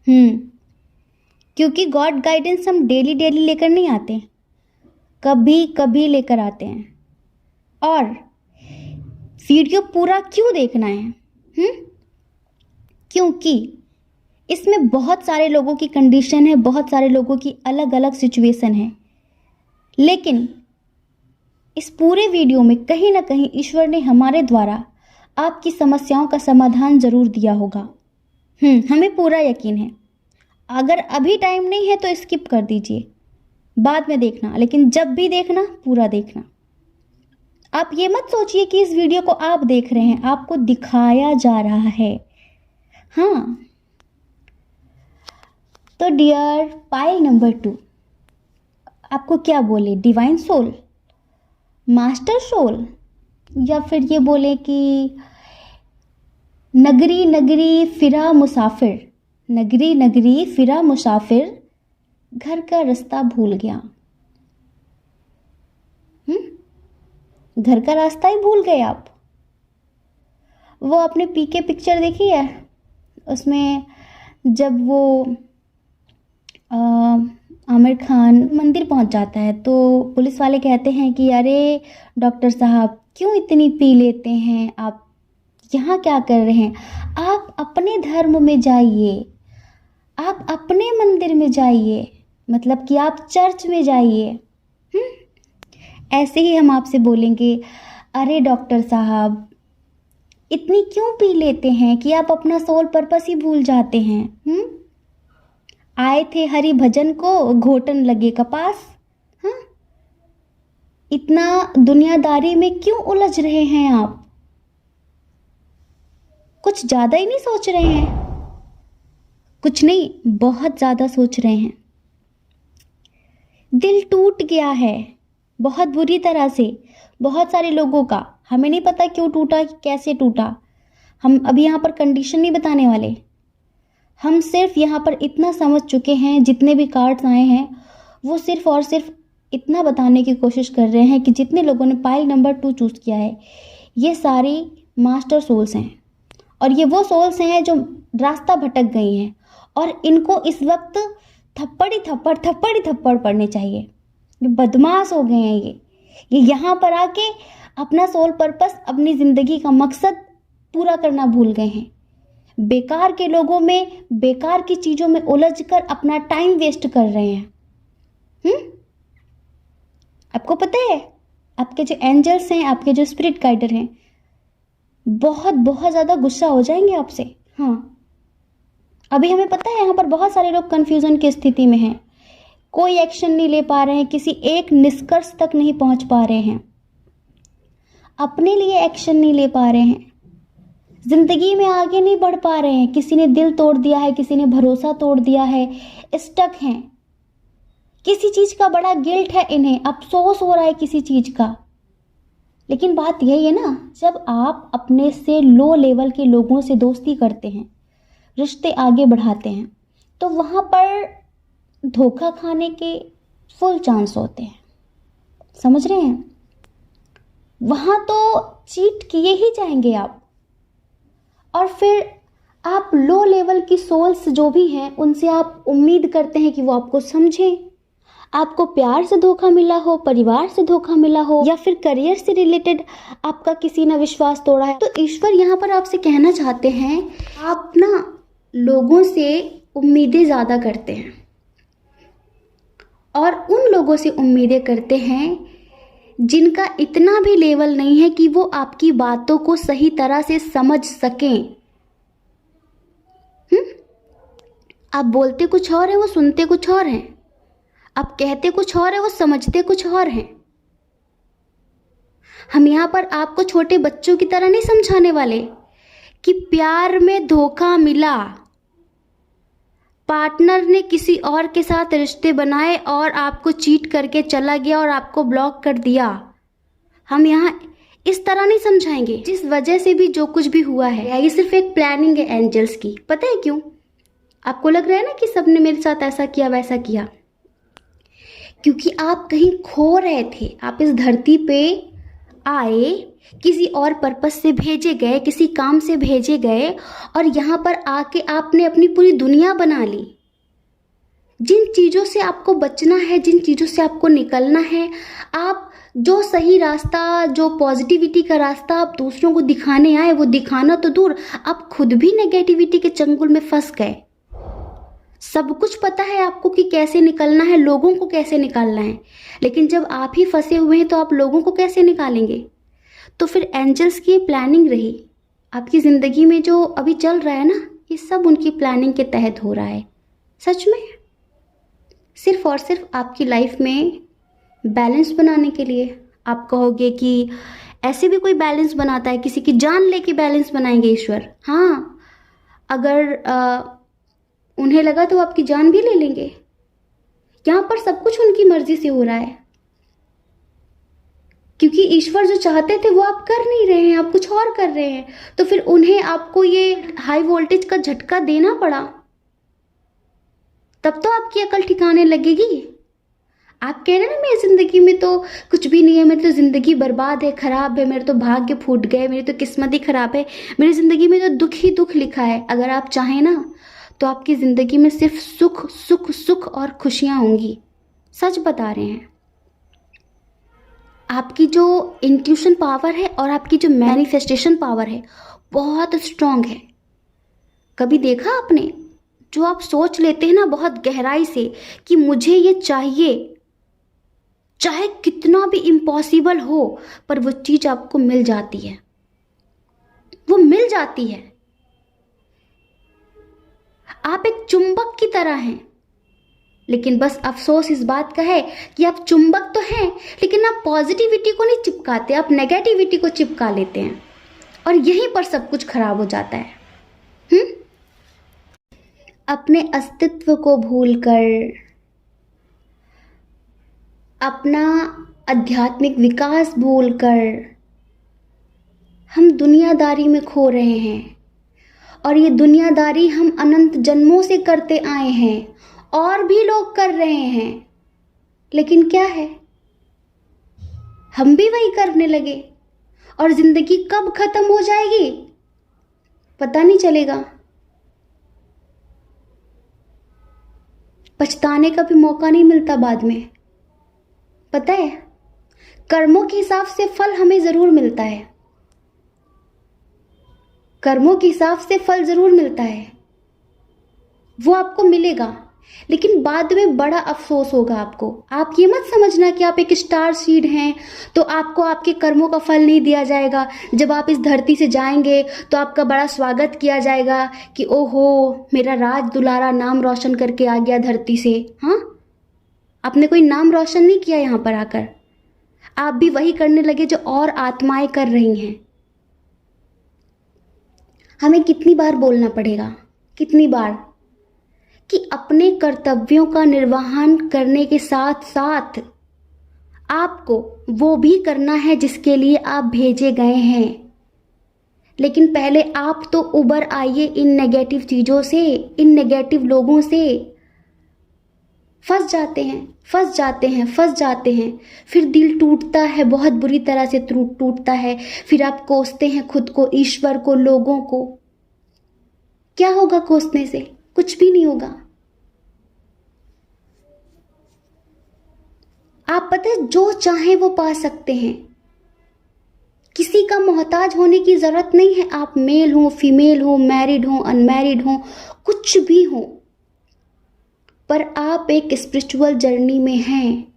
क्योंकि गॉड गाइडेंस हम डेली डेली लेकर नहीं आते, कभी कभी लेकर आते हैं। और वीडियो पूरा क्यों देखना है? क्योंकि इसमें बहुत सारे लोगों की कंडीशन है, बहुत सारे लोगों की अलग अलग सिचुएशन है, लेकिन इस पूरे वीडियो में कहीं ना कहीं ईश्वर ने हमारे द्वारा आपकी समस्याओं का समाधान ज़रूर दिया होगा। हमें पूरा यकीन है। अगर अभी टाइम नहीं है तो स्किप कर दीजिए, बाद में देखना, लेकिन जब भी देखना पूरा देखना। आप ये मत सोचिए कि इस वीडियो को आप देख रहे हैं, आपको दिखाया जा रहा है। हाँ, तो डियर, पाइल नंबर 2 आपको क्या बोले, डिवाइन सोल, मास्टर सोल, या फिर ये बोले कि नगरी नगरी फिरा मुसाफिर, नगरी नगरी फिरा मुसाफिर, घर का रास्ता भूल गया। घर का रास्ता ही भूल गए आप। वो आपने पीके पिक्चर देखी है? उसमें जब वो आमिर खान मंदिर पहुंच जाता है तो पुलिस वाले कहते हैं कि अरे डॉक्टर साहब क्यों इतनी पी लेते हैं आप, यहाँ क्या कर रहे हैं, आप अपने धर्म में जाइए, आप अपने मंदिर में जाइए, मतलब कि आप चर्च में जाइए। ऐसे ही हम आपसे बोलेंगे अरे डॉक्टर साहब इतनी क्यों पी लेते हैं कि आप अपना सोल पर्पस ही भूल जाते हैं। आए थे हरि भजन को घोटन लगे कपास। हाँ, इतना दुनियादारी में क्यों उलझ रहे हैं आप, कुछ ज़्यादा ही नहीं सोच रहे हैं? कुछ नहीं, बहुत ज़्यादा सोच रहे हैं। दिल टूट गया है बहुत बुरी तरह से, बहुत सारे लोगों का। हमें नहीं पता क्यों टूटा, कैसे टूटा, हम अभी यहाँ पर कंडीशन नहीं बताने वाले। हम सिर्फ यहाँ पर इतना समझ चुके हैं, जितने भी कार्ड्स आए हैं वो सिर्फ और सिर्फ इतना बताने की कोशिश कर रहे हैं कि जितने लोगों ने पाइल नंबर 2 चूज़ किया है ये सारी मास्टर सोल्स हैं, और ये वो सोल्स हैं जो रास्ता भटक गई हैं, और इनको इस वक्त थप्पड़ ही थप्पड़ पड़ने चाहिए। ये बदमाश हो गए हैं, ये यहाँ पर आके अपना सोल पर्पस, अपनी ज़िंदगी का मकसद पूरा करना भूल गए हैं। बेकार के लोगों में, बेकार की चीज़ों में उलझ कर अपना टाइम वेस्ट कर रहे हैं। आपको पता है आपके जो एंजल्स हैं, आपके जो स्पिरिट गाइडर हैं, बहुत बहुत ज़्यादा गुस्सा हो जाएंगे आपसे। हाँ, अभी हमें पता है यहाँ पर बहुत सारे लोग कन्फ्यूज़न की स्थिति में हैं, कोई एक्शन नहीं ले पा रहे हैं, किसी एक निष्कर्ष तक नहीं पहुँच पा रहे हैं, अपने लिए एक्शन नहीं ले पा रहे हैं, जिंदगी में आगे नहीं बढ़ पा रहे हैं। किसी ने दिल तोड़ दिया है, किसी ने भरोसा तोड़ दिया है, स्टक हैं, किसी चीज़ का बड़ा गिल्ट है इन्हें, अफसोस हो रहा है किसी चीज़ का। लेकिन बात यही है ना, जब आप अपने से लो लेवल के लोगों से दोस्ती करते हैं, रिश्ते आगे बढ़ाते हैं, तो वहाँ पर धोखा खाने के फुल चांस होते हैं। समझ रहे हैं? वहाँ तो चीट किए ही जाएंगे आप। और फिर आप लो लेवल की सोल्स जो भी हैं उनसे आप उम्मीद करते हैं कि वो आपको समझें। आपको प्यार से धोखा मिला हो, परिवार से धोखा मिला हो, या फिर करियर से रिलेटेड आपका किसी ने विश्वास तोड़ा है, तो ईश्वर यहाँ पर आपसे कहना चाहते हैं, आप ना लोगों से उम्मीदें ज़्यादा करते हैं, और उन लोगों से उम्मीदें करते हैं जिनका इतना भी लेवल नहीं है कि वो आपकी बातों को सही तरह से समझ सकें। आप बोलते कुछ और है, वो सुनते कुछ और हैं, आप कहते कुछ और है, वो समझते कुछ और हैं। हम यहाँ पर आपको छोटे बच्चों की तरह नहीं समझाने वाले कि प्यार में धोखा मिला, पार्टनर ने किसी और के साथ रिश्ते बनाए और आपको चीट करके चला गया और आपको ब्लॉक कर दिया। हम यहाँ इस तरह नहीं समझाएंगे। जिस वजह से भी जो कुछ भी हुआ है, ये सिर्फ एक प्लानिंग है एंजल्स की। पता है क्यों? आपको लग रहा है ना कि सबने मेरे साथ ऐसा किया वैसा किया, क्योंकि आप कहीं खो रहे थे। आप इस धरती पे आए, किसी और पर्पस से भेजे गए, किसी काम से भेजे गए, और यहाँ पर आके आपने अपनी पूरी दुनिया बना ली। जिन चीज़ों से आपको बचना है, जिन चीज़ों से आपको निकलना है, आप जो सही रास्ता, जो पॉजिटिविटी का रास्ता आप दूसरों को दिखाने आए, वो दिखाना तो दूर, आप खुद भी नेगेटिविटी के चंगुल में फंस गए। सब कुछ पता है आपको कि कैसे निकलना है, लोगों को कैसे निकालना है, लेकिन जब आप ही फंसे हुए हैं तो आप लोगों को कैसे निकालेंगे? तो फिर एंजल्स की प्लानिंग रही। आपकी ज़िंदगी में जो अभी चल रहा है ना, ये सब उनकी प्लानिंग के तहत हो रहा है। सच में सिर्फ और सिर्फ आपकी लाइफ में बैलेंस बनाने के लिए। आप कहोगे कि ऐसे भी कोई बैलेंस बनाता है, किसी की जान लेके बैलेंस बनाएंगे ईश्वर? हाँ, अगर उन्हें लगा तो आपकी जान भी ले लेंगे। यहाँ पर सब कुछ उनकी मर्जी से हो रहा है, क्योंकि ईश्वर जो चाहते थे वो आप कर नहीं रहे हैं, आप कुछ और कर रहे हैं। तो फिर उन्हें आपको ये हाई वोल्टेज का झटका देना पड़ा, तब तो आपकी अकल ठिकाने लगेगी। आप कह रहे हैं ना मेरी ज़िंदगी में तो कुछ भी नहीं है, मेरी तो ज़िंदगी बर्बाद है, ख़राब है, मेरे तो भाग्य फूट गए, मेरी तो किस्मत ही ख़राब है, मेरी ज़िंदगी में तो दुख ही दुख लिखा है। अगर आप चाहें ना तो आपकी ज़िंदगी में सिर्फ सुख सुख सुख और खुशियाँ होंगी। सच बता रहे हैं। आपकी जो इंट्यूशन पावर है और आपकी जो मैनिफेस्टेशन पावर है बहुत स्ट्रांग है। कभी देखा आपने, जो आप सोच लेते हैं ना बहुत गहराई से कि मुझे ये चाहिए, चाहे कितना भी इम्पॉसिबल हो, पर वो चीज़ आपको मिल जाती है, वो मिल जाती है। आप एक चुंबक की तरह हैं, लेकिन बस अफसोस इस बात का है कि आप चुंबक तो हैं, लेकिन आप पॉजिटिविटी को नहीं चिपकाते, आप नेगेटिविटी को चिपका लेते हैं और यहीं पर सब कुछ खराब हो जाता है। अपने अस्तित्व को भूलकर, अपना आध्यात्मिक विकास भूलकर हम दुनियादारी में खो रहे हैं। और ये दुनियादारी हम अनंत जन्मों से करते आए हैं और भी लोग कर रहे हैं, लेकिन क्या है, हम भी वही करने लगे और जिंदगी कब खत्म हो जाएगी पता नहीं चलेगा। पछताने का भी मौका नहीं मिलता बाद में। पता है, कर्मों के हिसाब से फल हमें जरूर मिलता है, कर्मों के हिसाब से फल जरूर मिलता है, वो आपको मिलेगा, लेकिन बाद में बड़ा अफसोस होगा आपको। आप ये मत समझना कि आप एक स्टार सीड हैं तो आपको आपके कर्मों का फल नहीं दिया जाएगा। जब आप इस धरती से जाएंगे तो आपका बड़ा स्वागत किया जाएगा कि ओहो, मेरा राज दुलारा नाम रोशन करके आ गया धरती से। हाँ, आपने कोई नाम रोशन नहीं किया यहाँ पर आकर, आप भी वही करने लगे जो और आत्माएं कर रही हैं। हमें कितनी बार बोलना पड़ेगा, कितनी बार, कि अपने कर्तव्यों का निर्वहन करने के साथ साथ आपको वो भी करना है जिसके लिए आप भेजे गए हैं। लेकिन पहले आप तो उबर आइए इन नेगेटिव चीज़ों से, इन नेगेटिव लोगों से। फंस जाते हैं, फंस जाते हैं, फंस जाते हैं, फिर दिल टूटता है, बहुत बुरी तरह से टूटता है। फिर आप कोसते हैं खुद को, ईश्वर को, लोगों को। क्या होगा कोसने से? कुछ भी नहीं होगा। आप पता है, जो चाहे वो पा सकते हैं, किसी का मोहताज होने की जरूरत नहीं है। आप मेल हो, फीमेल हो, मैरिड हो, अनमैरिड हो, कुछ भी हो, पर आप एक स्पिरिचुअल जर्नी में हैं।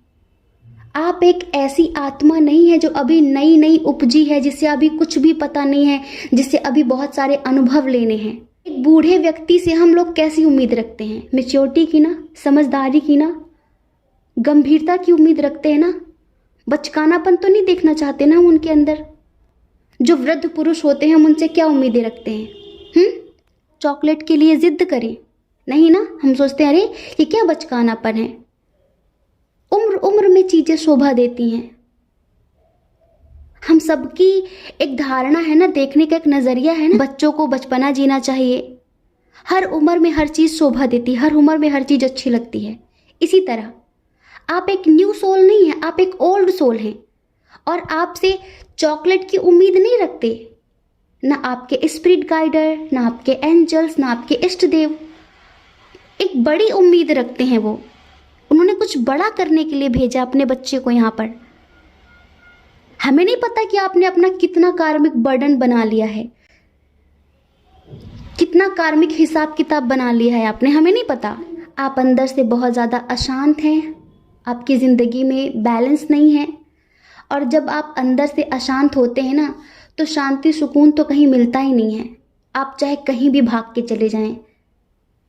आप एक ऐसी आत्मा नहीं है जो अभी नई नई उपजी है, जिसे अभी कुछ भी पता नहीं है, जिसे अभी बहुत सारे अनुभव लेने हैं। एक बूढ़े व्यक्ति से हम लोग कैसी उम्मीद रखते हैं? मैच्योरिटी की ना, समझदारी की ना, गंभीरता की उम्मीद रखते हैं ना। बचकानापन तो नहीं देखना चाहते ना हम उनके अंदर। जो वृद्ध पुरुष होते हैं हम उनसे क्या उम्मीदें रखते हैं? चॉकलेट के लिए जिद करें? नहीं ना, हम सोचते हैं अरे ये क्या बचकानापन है। उम्र उम्र में चीजें शोभा देती हैं। हम सबकी एक धारणा है ना, देखने का एक नजरिया है ना। बच्चों को बचपना जीना चाहिए, हर उम्र में हर चीज शोभा देती है, हर उम्र में हर चीज अच्छी लगती है। इसी तरह आप एक न्यू सोल नहीं है, आप एक ओल्ड सोल हैं और आपसे चॉकलेट की उम्मीद नहीं रखते। ना आपके स्पिरिट गाइडर, ना आपके एंजल्स, ना आपके इष्ट देव। एक बड़ी उम्मीद रखते हैं वो। उन्होंने कुछ बड़ा करने के लिए भेजा अपने बच्चे को यहाँ पर। हमें नहीं पता कि आपने अपना कितना कार्मिक बर्डन बना लिया है, कितना कार्मिक हिसाब किताब बना लिया है आपने, हमें नहीं पता। आप अंदर से बहुत ज़्यादा अशांत हैं, आपकी ज़िंदगी में बैलेंस नहीं है। और जब आप अंदर से अशांत होते हैं ना, तो शांति सुकून तो कहीं मिलता ही नहीं है। आप चाहे कहीं भी भाग के चले जाएं,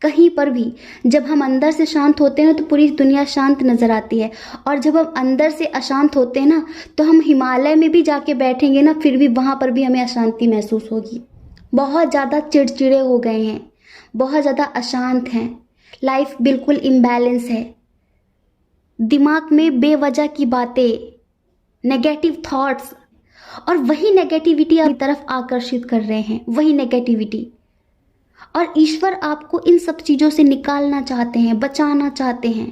कहीं पर भी, जब हम अंदर से शांत होते हैं ना, तो पूरी दुनिया शांत नज़र आती है। और जब हम अंदर से अशांत होते हैं ना, तो हम हिमालय में भी जाके बैठेंगे ना, फिर भी वहाँ पर भी हमें अशांति महसूस होगी। बहुत ज़्यादा चिड़चिड़े हो गए हैं, बहुत ज़्यादा अशांत हैं, लाइफ बिल्कुल इम्बैलेंस है। दिमाग में बेवजह की बातें, नेगेटिव थॉट्स, और वही नेगेटिविटी आपकी तरफ आकर्षित कर रहे हैं, वही नेगेटिविटी। और ईश्वर आपको इन सब चीज़ों से निकालना चाहते हैं, बचाना चाहते हैं।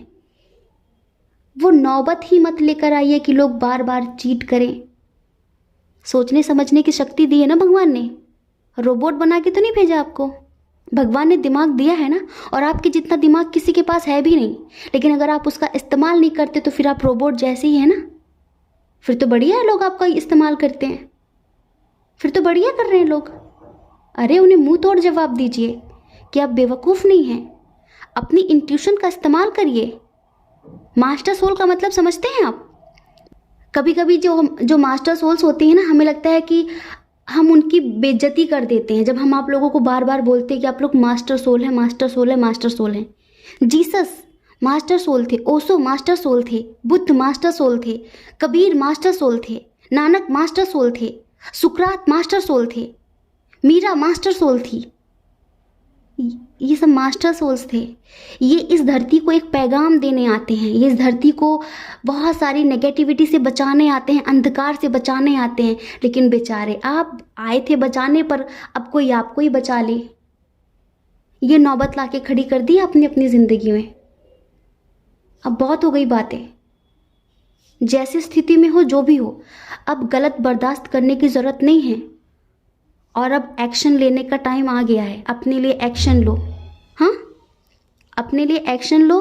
वो नौबत ही मत लेकर आइए कि लोग बार बार चीट करें। सोचने समझने की शक्ति दी है ना भगवान ने, रोबोट बना के तो नहीं भेजा आपको। भगवान ने दिमाग दिया है ना, और आपके जितना दिमाग किसी के पास है भी नहीं, लेकिन अगर आप उसका इस्तेमाल नहीं करते तो फिर आप रोबोट जैसे ही है ना। फिर तो बढ़िया है लोग आपका इस्तेमाल करते हैं, फिर तो बढ़िया कर रहे हैं लोग। अरे उन्हें मुंह तोड़ जवाब दीजिए कि आप बेवकूफ़ नहीं हैं, अपनी इंट्यूशन का इस्तेमाल करिए। मास्टर सोल का मतलब समझते हैं आप? कभी कभी जो मास्टर सोल्स होती हैं ना, हमें लगता है कि हम उनकी बेइज्जती कर देते हैं जब हम आप लोगों को बार बार बोलते हैं कि आप लोग मास्टर सोल हैं, मास्टर सोल है, मास्टर सोल हैं। जीसस मास्टर सोल थे, ओशो मास्टर सोल थे, बुद्ध मास्टर सोल थे, कबीर मास्टर सोल थे, नानक मास्टर सोल थे, सुकरात मास्टर सोल थे, मीरा मास्टर सोल थी। ये सब मास्टर सोल्स थे। ये इस धरती को एक पैगाम देने आते हैं, ये इस धरती को बहुत सारी नेगेटिविटी से बचाने आते हैं, अंधकार से बचाने आते हैं। लेकिन बेचारे आप आए थे बचाने, पर अब कोई आपको ही बचा ले। ये नौबत लाके खड़ी कर दी अपनी अपनी ज़िंदगी में। अब बहुत हो गई बातें। जैसी स्थिति में हो, जो भी हो, अब गलत बर्दाश्त करने की ज़रूरत नहीं है, और अब एक्शन लेने का टाइम आ गया है। अपने लिए एक्शन लो। हाँ, अपने लिए एक्शन लो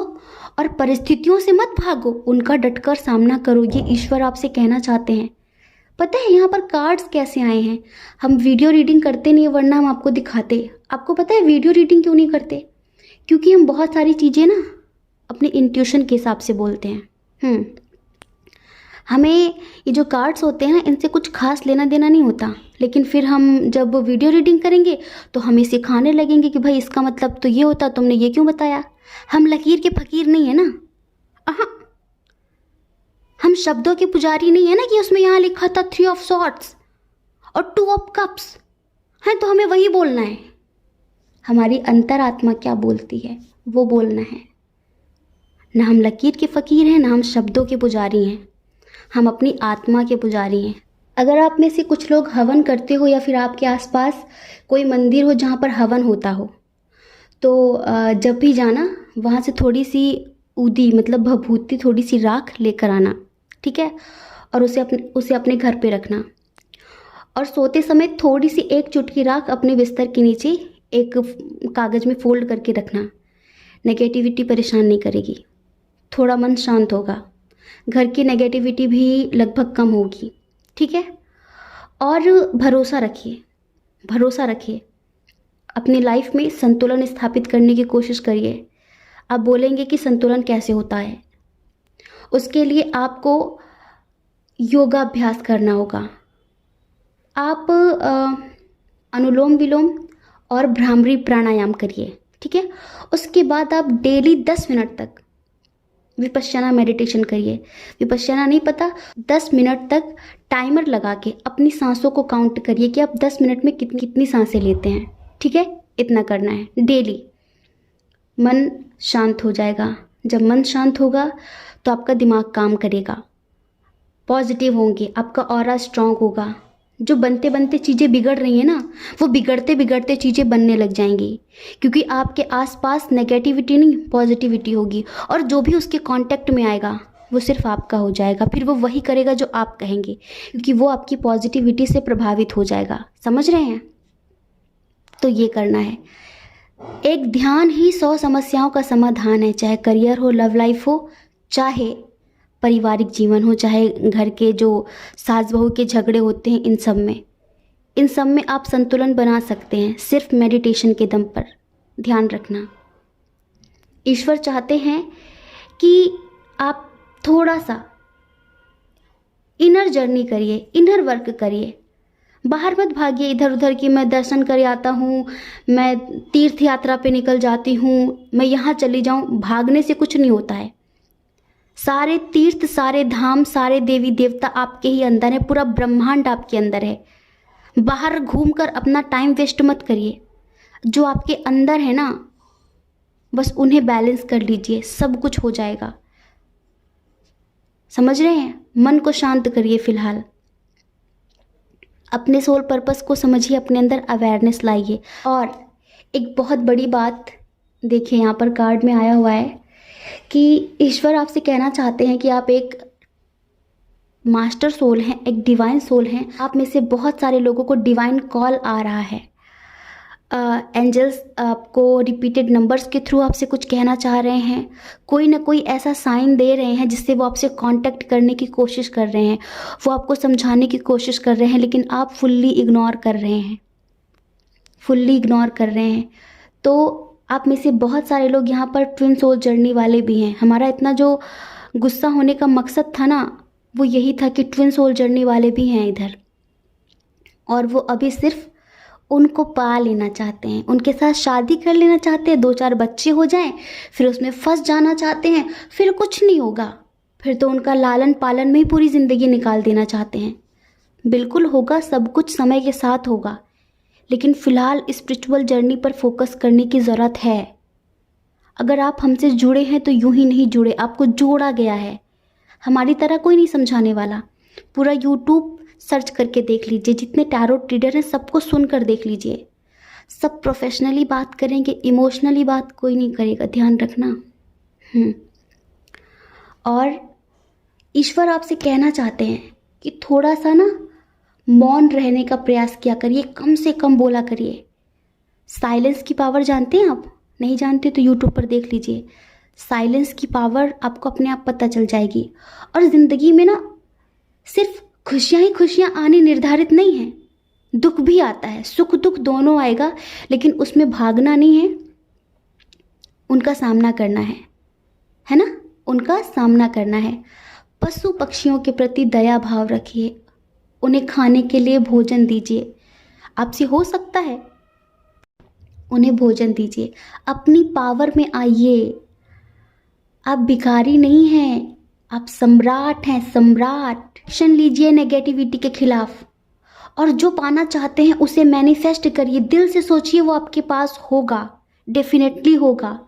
और परिस्थितियों से मत भागो, उनका डटकर सामना करो। ये ईश्वर आपसे कहना चाहते हैं। पता है यहाँ पर कार्ड्स कैसे आए हैं? हम वीडियो रीडिंग करते नहीं, वरना हम आपको दिखाते। आपको पता है वीडियो रीडिंग क्यों नहीं करते? क्योंकि हम बहुत सारी चीज़ें ना अपने इंट्यूशन के हिसाब से बोलते हैं। हमें ये जो कार्ड्स होते हैं ना, इनसे कुछ खास लेना देना नहीं होता, लेकिन फिर हम जब वीडियो रीडिंग करेंगे तो हमें सिखाने लगेंगे कि भाई इसका मतलब तो ये होता, तुमने ये क्यों बताया। हम लकीर के फकीर नहीं है ना। हम शब्दों के पुजारी नहीं है ना कि उसमें यहाँ लिखा था 3 ऑफ सॉर्ड्स और 2 ऑफ कप्स है तो हमें वही बोलना है। हमारी अंतरात्मा क्या बोलती है वो बोलना है। ना हम लकीर के फकीर हैं, ना हम शब्दों के पुजारी हैं, हम अपनी आत्मा के पुजारी हैं। अगर आप में से कुछ लोग हवन करते हो या फिर आपके आसपास कोई मंदिर हो जहाँ पर हवन होता हो, तो जब भी जाना वहाँ से थोड़ी सी ऊदी मतलब भभूति, थोड़ी सी राख लेकर आना, ठीक है? और उसे अपने घर पे रखना, और सोते समय थोड़ी सी एक चुटकी राख अपने बिस्तर के नीचे एक कागज़ में फोल्ड करके रखना। नेगेटिविटी परेशान नहीं करेगी, थोड़ा मन शांत होगा, घर की नेगेटिविटी भी लगभग कम होगी, ठीक है? और भरोसा रखिए, अपनी लाइफ में संतुलन स्थापित करने की कोशिश करिए। आप बोलेंगे कि संतुलन कैसे होता है? उसके लिए आपको योगाभ्यास करना होगा। आप अनुलोम विलोम और भ्रामरी प्राणायाम करिए, ठीक है? उसके बाद आप डेली 10 मिनट तक विपश्यना मेडिटेशन करिए। विपश्यना नहीं पता, 10 मिनट तक टाइमर लगा के अपनी सांसों को काउंट करिए कि आप 10 मिनट में कितनी सांसें लेते हैं, ठीक है? इतना करना है डेली। मन शांत हो जाएगा। जब मन शांत होगा तो आपका दिमाग काम करेगा, पॉजिटिव होंगे, आपका ऑरा स्ट्रांग होगा। जो बनते बनते चीज़ें बिगड़ रही हैं ना, वो बिगड़ते बिगड़ते चीज़ें बनने लग जाएंगी, क्योंकि आपके आसपास नेगेटिविटी नहीं पॉजिटिविटी होगी, और जो भी उसके कांटेक्ट में आएगा वो सिर्फ आपका हो जाएगा। फिर वो वही करेगा जो आप कहेंगे, क्योंकि वो आपकी पॉजिटिविटी से प्रभावित हो जाएगा। समझ रहे हैं? तो ये करना है। एक ध्यान ही 100 समस्याओं का समाधान है, चाहे करियर हो, लव लाइफ हो, चाहे पारिवारिक जीवन हो, चाहे घर के जो सास बहू के झगड़े होते हैं, इन सब में आप संतुलन बना सकते हैं सिर्फ मेडिटेशन के दम पर। ध्यान रखना, ईश्वर चाहते हैं कि आप थोड़ा सा इनर जर्नी करिए, इनर वर्क करिए। बाहर मत भागिए इधर उधर कि मैं दर्शन कर आता हूँ, मैं तीर्थ यात्रा पे निकल जाती हूँ, मैं यहाँ चली जाऊँ। भागने से कुछ नहीं होता है। सारे तीर्थ, सारे धाम, सारे देवी देवता आपके ही अंदर है, पूरा ब्रह्मांड आपके अंदर है। बाहर घूमकर अपना टाइम वेस्ट मत करिए। जो आपके अंदर है ना, बस उन्हें बैलेंस कर लीजिए, सब कुछ हो जाएगा। समझ रहे हैं? मन को शांत करिए फिलहाल, अपने सोल पर्पस को समझिए, अपने अंदर अवेयरनेस लाइए। और एक बहुत बड़ी बात देखिए, यहाँ पर कार्ड में आया हुआ है कि ईश्वर आपसे कहना चाहते हैं कि आप एक मास्टर सोल हैं, एक डिवाइन सोल हैं। आप में से बहुत सारे लोगों को डिवाइन कॉल आ रहा है। एंजल्स आपको रिपीटेड नंबर्स के थ्रू आपसे कुछ कहना चाह रहे हैं, कोई ना कोई ऐसा साइन दे रहे हैं जिससे वो आपसे कांटेक्ट करने की कोशिश कर रहे हैं, वो आपको समझाने की कोशिश कर रहे हैं, लेकिन आप फुल्ली इग्नोर कर रहे हैं, फुल्ली इग्नोर कर रहे हैं। तो आप में से बहुत सारे लोग यहाँ पर ट्विन सोल जर्नी वाले भी हैं। हमारा इतना जो गुस्सा होने का मकसद था ना, वो यही था कि ट्विन सोल जर्नी वाले भी हैं इधर, और वो अभी सिर्फ उनको पा लेना चाहते हैं, उनके साथ शादी कर लेना चाहते हैं, 2-4 बच्चे हो जाएं, फिर उसमें फंस जाना चाहते हैं, फिर कुछ नहीं होगा, फिर तो उनका लालन पालन में ही पूरी ज़िंदगी निकाल देना चाहते हैं। बिल्कुल होगा, सब कुछ समय के साथ होगा, लेकिन फ़िलहाल स्पिरिचुअल जर्नी पर फोकस करने की ज़रूरत है। अगर आप हमसे जुड़े हैं तो यूं ही नहीं जुड़े, आपको जोड़ा गया है। हमारी तरह कोई नहीं समझाने वाला। पूरा यूट्यूब सर्च करके देख लीजिए, जितने टैरो रीडर हैं सबको सुनकर देख लीजिए। सब प्रोफेशनली बात करेंगे, इमोशनली बात कोई नहीं करेगा, ध्यान रखना। और ईश्वर आपसे कहना चाहते हैं कि थोड़ा सा ना मौन रहने का प्रयास किया करिए, कम से कम बोला करिए। साइलेंस की पावर जानते हैं आप? नहीं जानते तो यूट्यूब पर देख लीजिए। साइलेंस की पावर आपको अपने आप पता चल जाएगी। और ज़िंदगी में ना सिर्फ खुशियाँ ही खुशियाँ आने निर्धारित नहीं हैं, दुख भी आता है, सुख दुख दोनों आएगा, लेकिन उसमें भागना नहीं है, उनका सामना करना है ना, उनका सामना करना है। पशु पक्षियों के प्रति दया भाव रखिए, उन्हें खाने के लिए भोजन दीजिए, आपसे हो सकता है उन्हें भोजन दीजिए। अपनी पावर में आइए, आप भिखारी नहीं हैं, आप सम्राट हैं, सम्राट। एक्शन लीजिए नेगेटिविटी के खिलाफ, और जो पाना चाहते हैं उसे मैनिफेस्ट करिए, दिल से सोचिए, वो आपके पास होगा, डेफिनेटली होगा।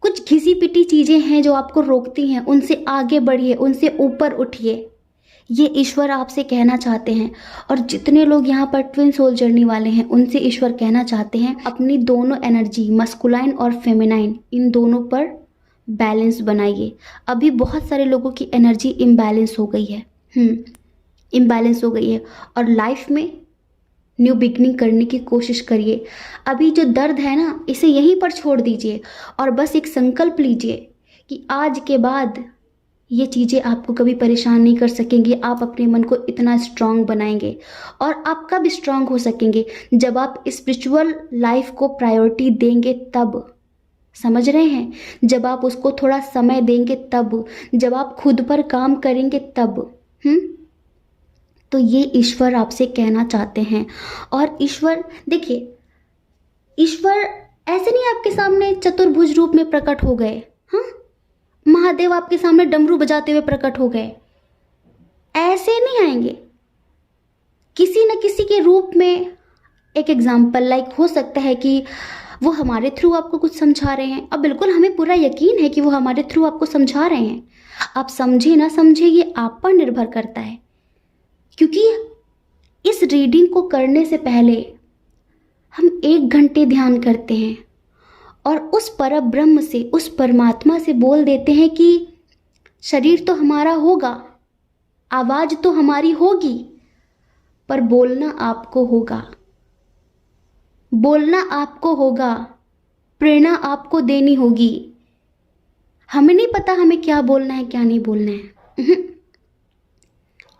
कुछ घिसी पिटी चीज़ें हैं जो आपको रोकती हैं, उनसे आगे बढ़िए, उनसे ऊपर उठिए, ये ईश्वर आपसे कहना चाहते हैं। और जितने लोग यहाँ पर ट्विन सोल जर्नी वाले हैं उनसे ईश्वर कहना चाहते हैं, अपनी दोनों एनर्जी मस्कुलाइन और फेमिनाइन, इन दोनों पर बैलेंस बनाइए। अभी बहुत सारे लोगों की एनर्जी इम्बैलेंस हो गई है, इम्बैलेंस हो गई है, और लाइफ में न्यू बिगनिंग करने की कोशिश करिए। अभी जो दर्द है ना, इसे यहीं पर छोड़ दीजिए और बस एक संकल्प लीजिए कि आज के बाद ये चीज़ें आपको कभी परेशान नहीं कर सकेंगी। आप अपने मन को इतना स्ट्रांग बनाएंगे, और आप कब स्ट्रांग हो सकेंगे? जब आप स्पिरिचुअल लाइफ को प्रायोरिटी देंगे तब। समझ रहे हैं? जब आप उसको थोड़ा समय देंगे तब, जब आप खुद पर काम करेंगे तब। तो ये ईश्वर आपसे कहना चाहते हैं। और ईश्वर, देखिए, ईश्वर ऐसे नहीं आपके सामने चतुर्भुज रूप में प्रकट हो गए। महादेव आपके सामने डमरू बजाते हुए प्रकट हो गए, ऐसे नहीं आएंगे। किसी न किसी के रूप में। एक एग्जाम्पल लाइक हो सकता है कि वो हमारे थ्रू आपको कुछ समझा रहे हैं। अब बिल्कुल हमें पूरा यकीन है कि वो हमारे थ्रू आपको समझा रहे हैं। आप समझे ना समझे, ये आप पर निर्भर करता है, क्योंकि इस रीडिंग को करने से पहले हम 1 घंटे ध्यान करते हैं और उस परब्रह्म से, उस परमात्मा से बोल देते हैं कि शरीर तो हमारा होगा, आवाज़ तो हमारी होगी, पर बोलना आपको होगा, बोलना आपको होगा, प्रेरणा आपको देनी होगी। हमें नहीं पता हमें क्या बोलना है क्या नहीं बोलना है।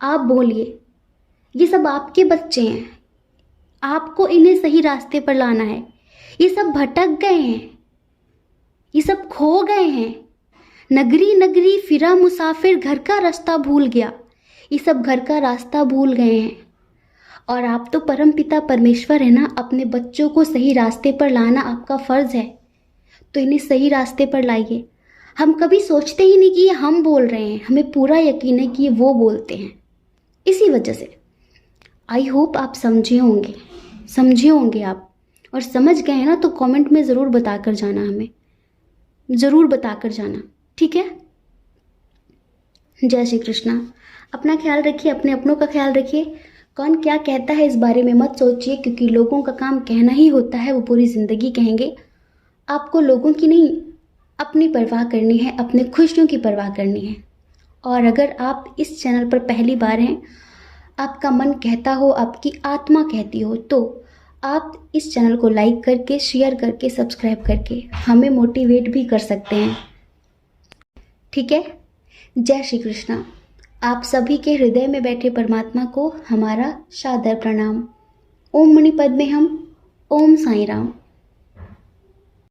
आप बोलिए, ये सब आपके बच्चे हैं, आपको इन्हें सही रास्ते पर लाना है। ये सब भटक गए हैं, ये सब खो गए हैं। नगरी नगरी फिरा मुसाफिर, घर का रास्ता भूल गया। ये सब घर का रास्ता भूल गए हैं। और आप तो परमपिता परमेश्वर है ना, अपने बच्चों को सही रास्ते पर लाना आपका फ़र्ज़ है, तो इन्हें सही रास्ते पर लाइए। हम कभी सोचते ही नहीं कि ये हम बोल रहे हैं, हमें पूरा यकीन है कि ये वो बोलते हैं। इसी वजह से आई होप आप समझे होंगे आप, और समझ गए हैं ना तो कमेंट में ज़रूर बता कर जाना, हमें ज़रूर बता कर जाना, ठीक है? जय श्री कृष्णा। अपना ख्याल रखिए, अपने अपनों का ख्याल रखिए। कौन क्या कहता है इस बारे में मत सोचिए, क्योंकि लोगों का काम कहना ही होता है, वो पूरी ज़िंदगी कहेंगे। आपको लोगों की नहीं, अपनी परवाह करनी है, अपने खुशियों की परवाह करनी है। और अगर आप इस चैनल पर पहली बार हैं, आपका मन कहता हो, आपकी आत्मा कहती हो, तो आप इस चैनल को लाइक करके, शेयर करके, सब्सक्राइब करके हमें मोटिवेट भी कर सकते हैं। ठीक है। जय श्री कृष्णा। आप सभी के हृदय में बैठे परमात्मा को हमारा सादर प्रणाम। ओम मणि पद्मे हम। ओम साईं राम।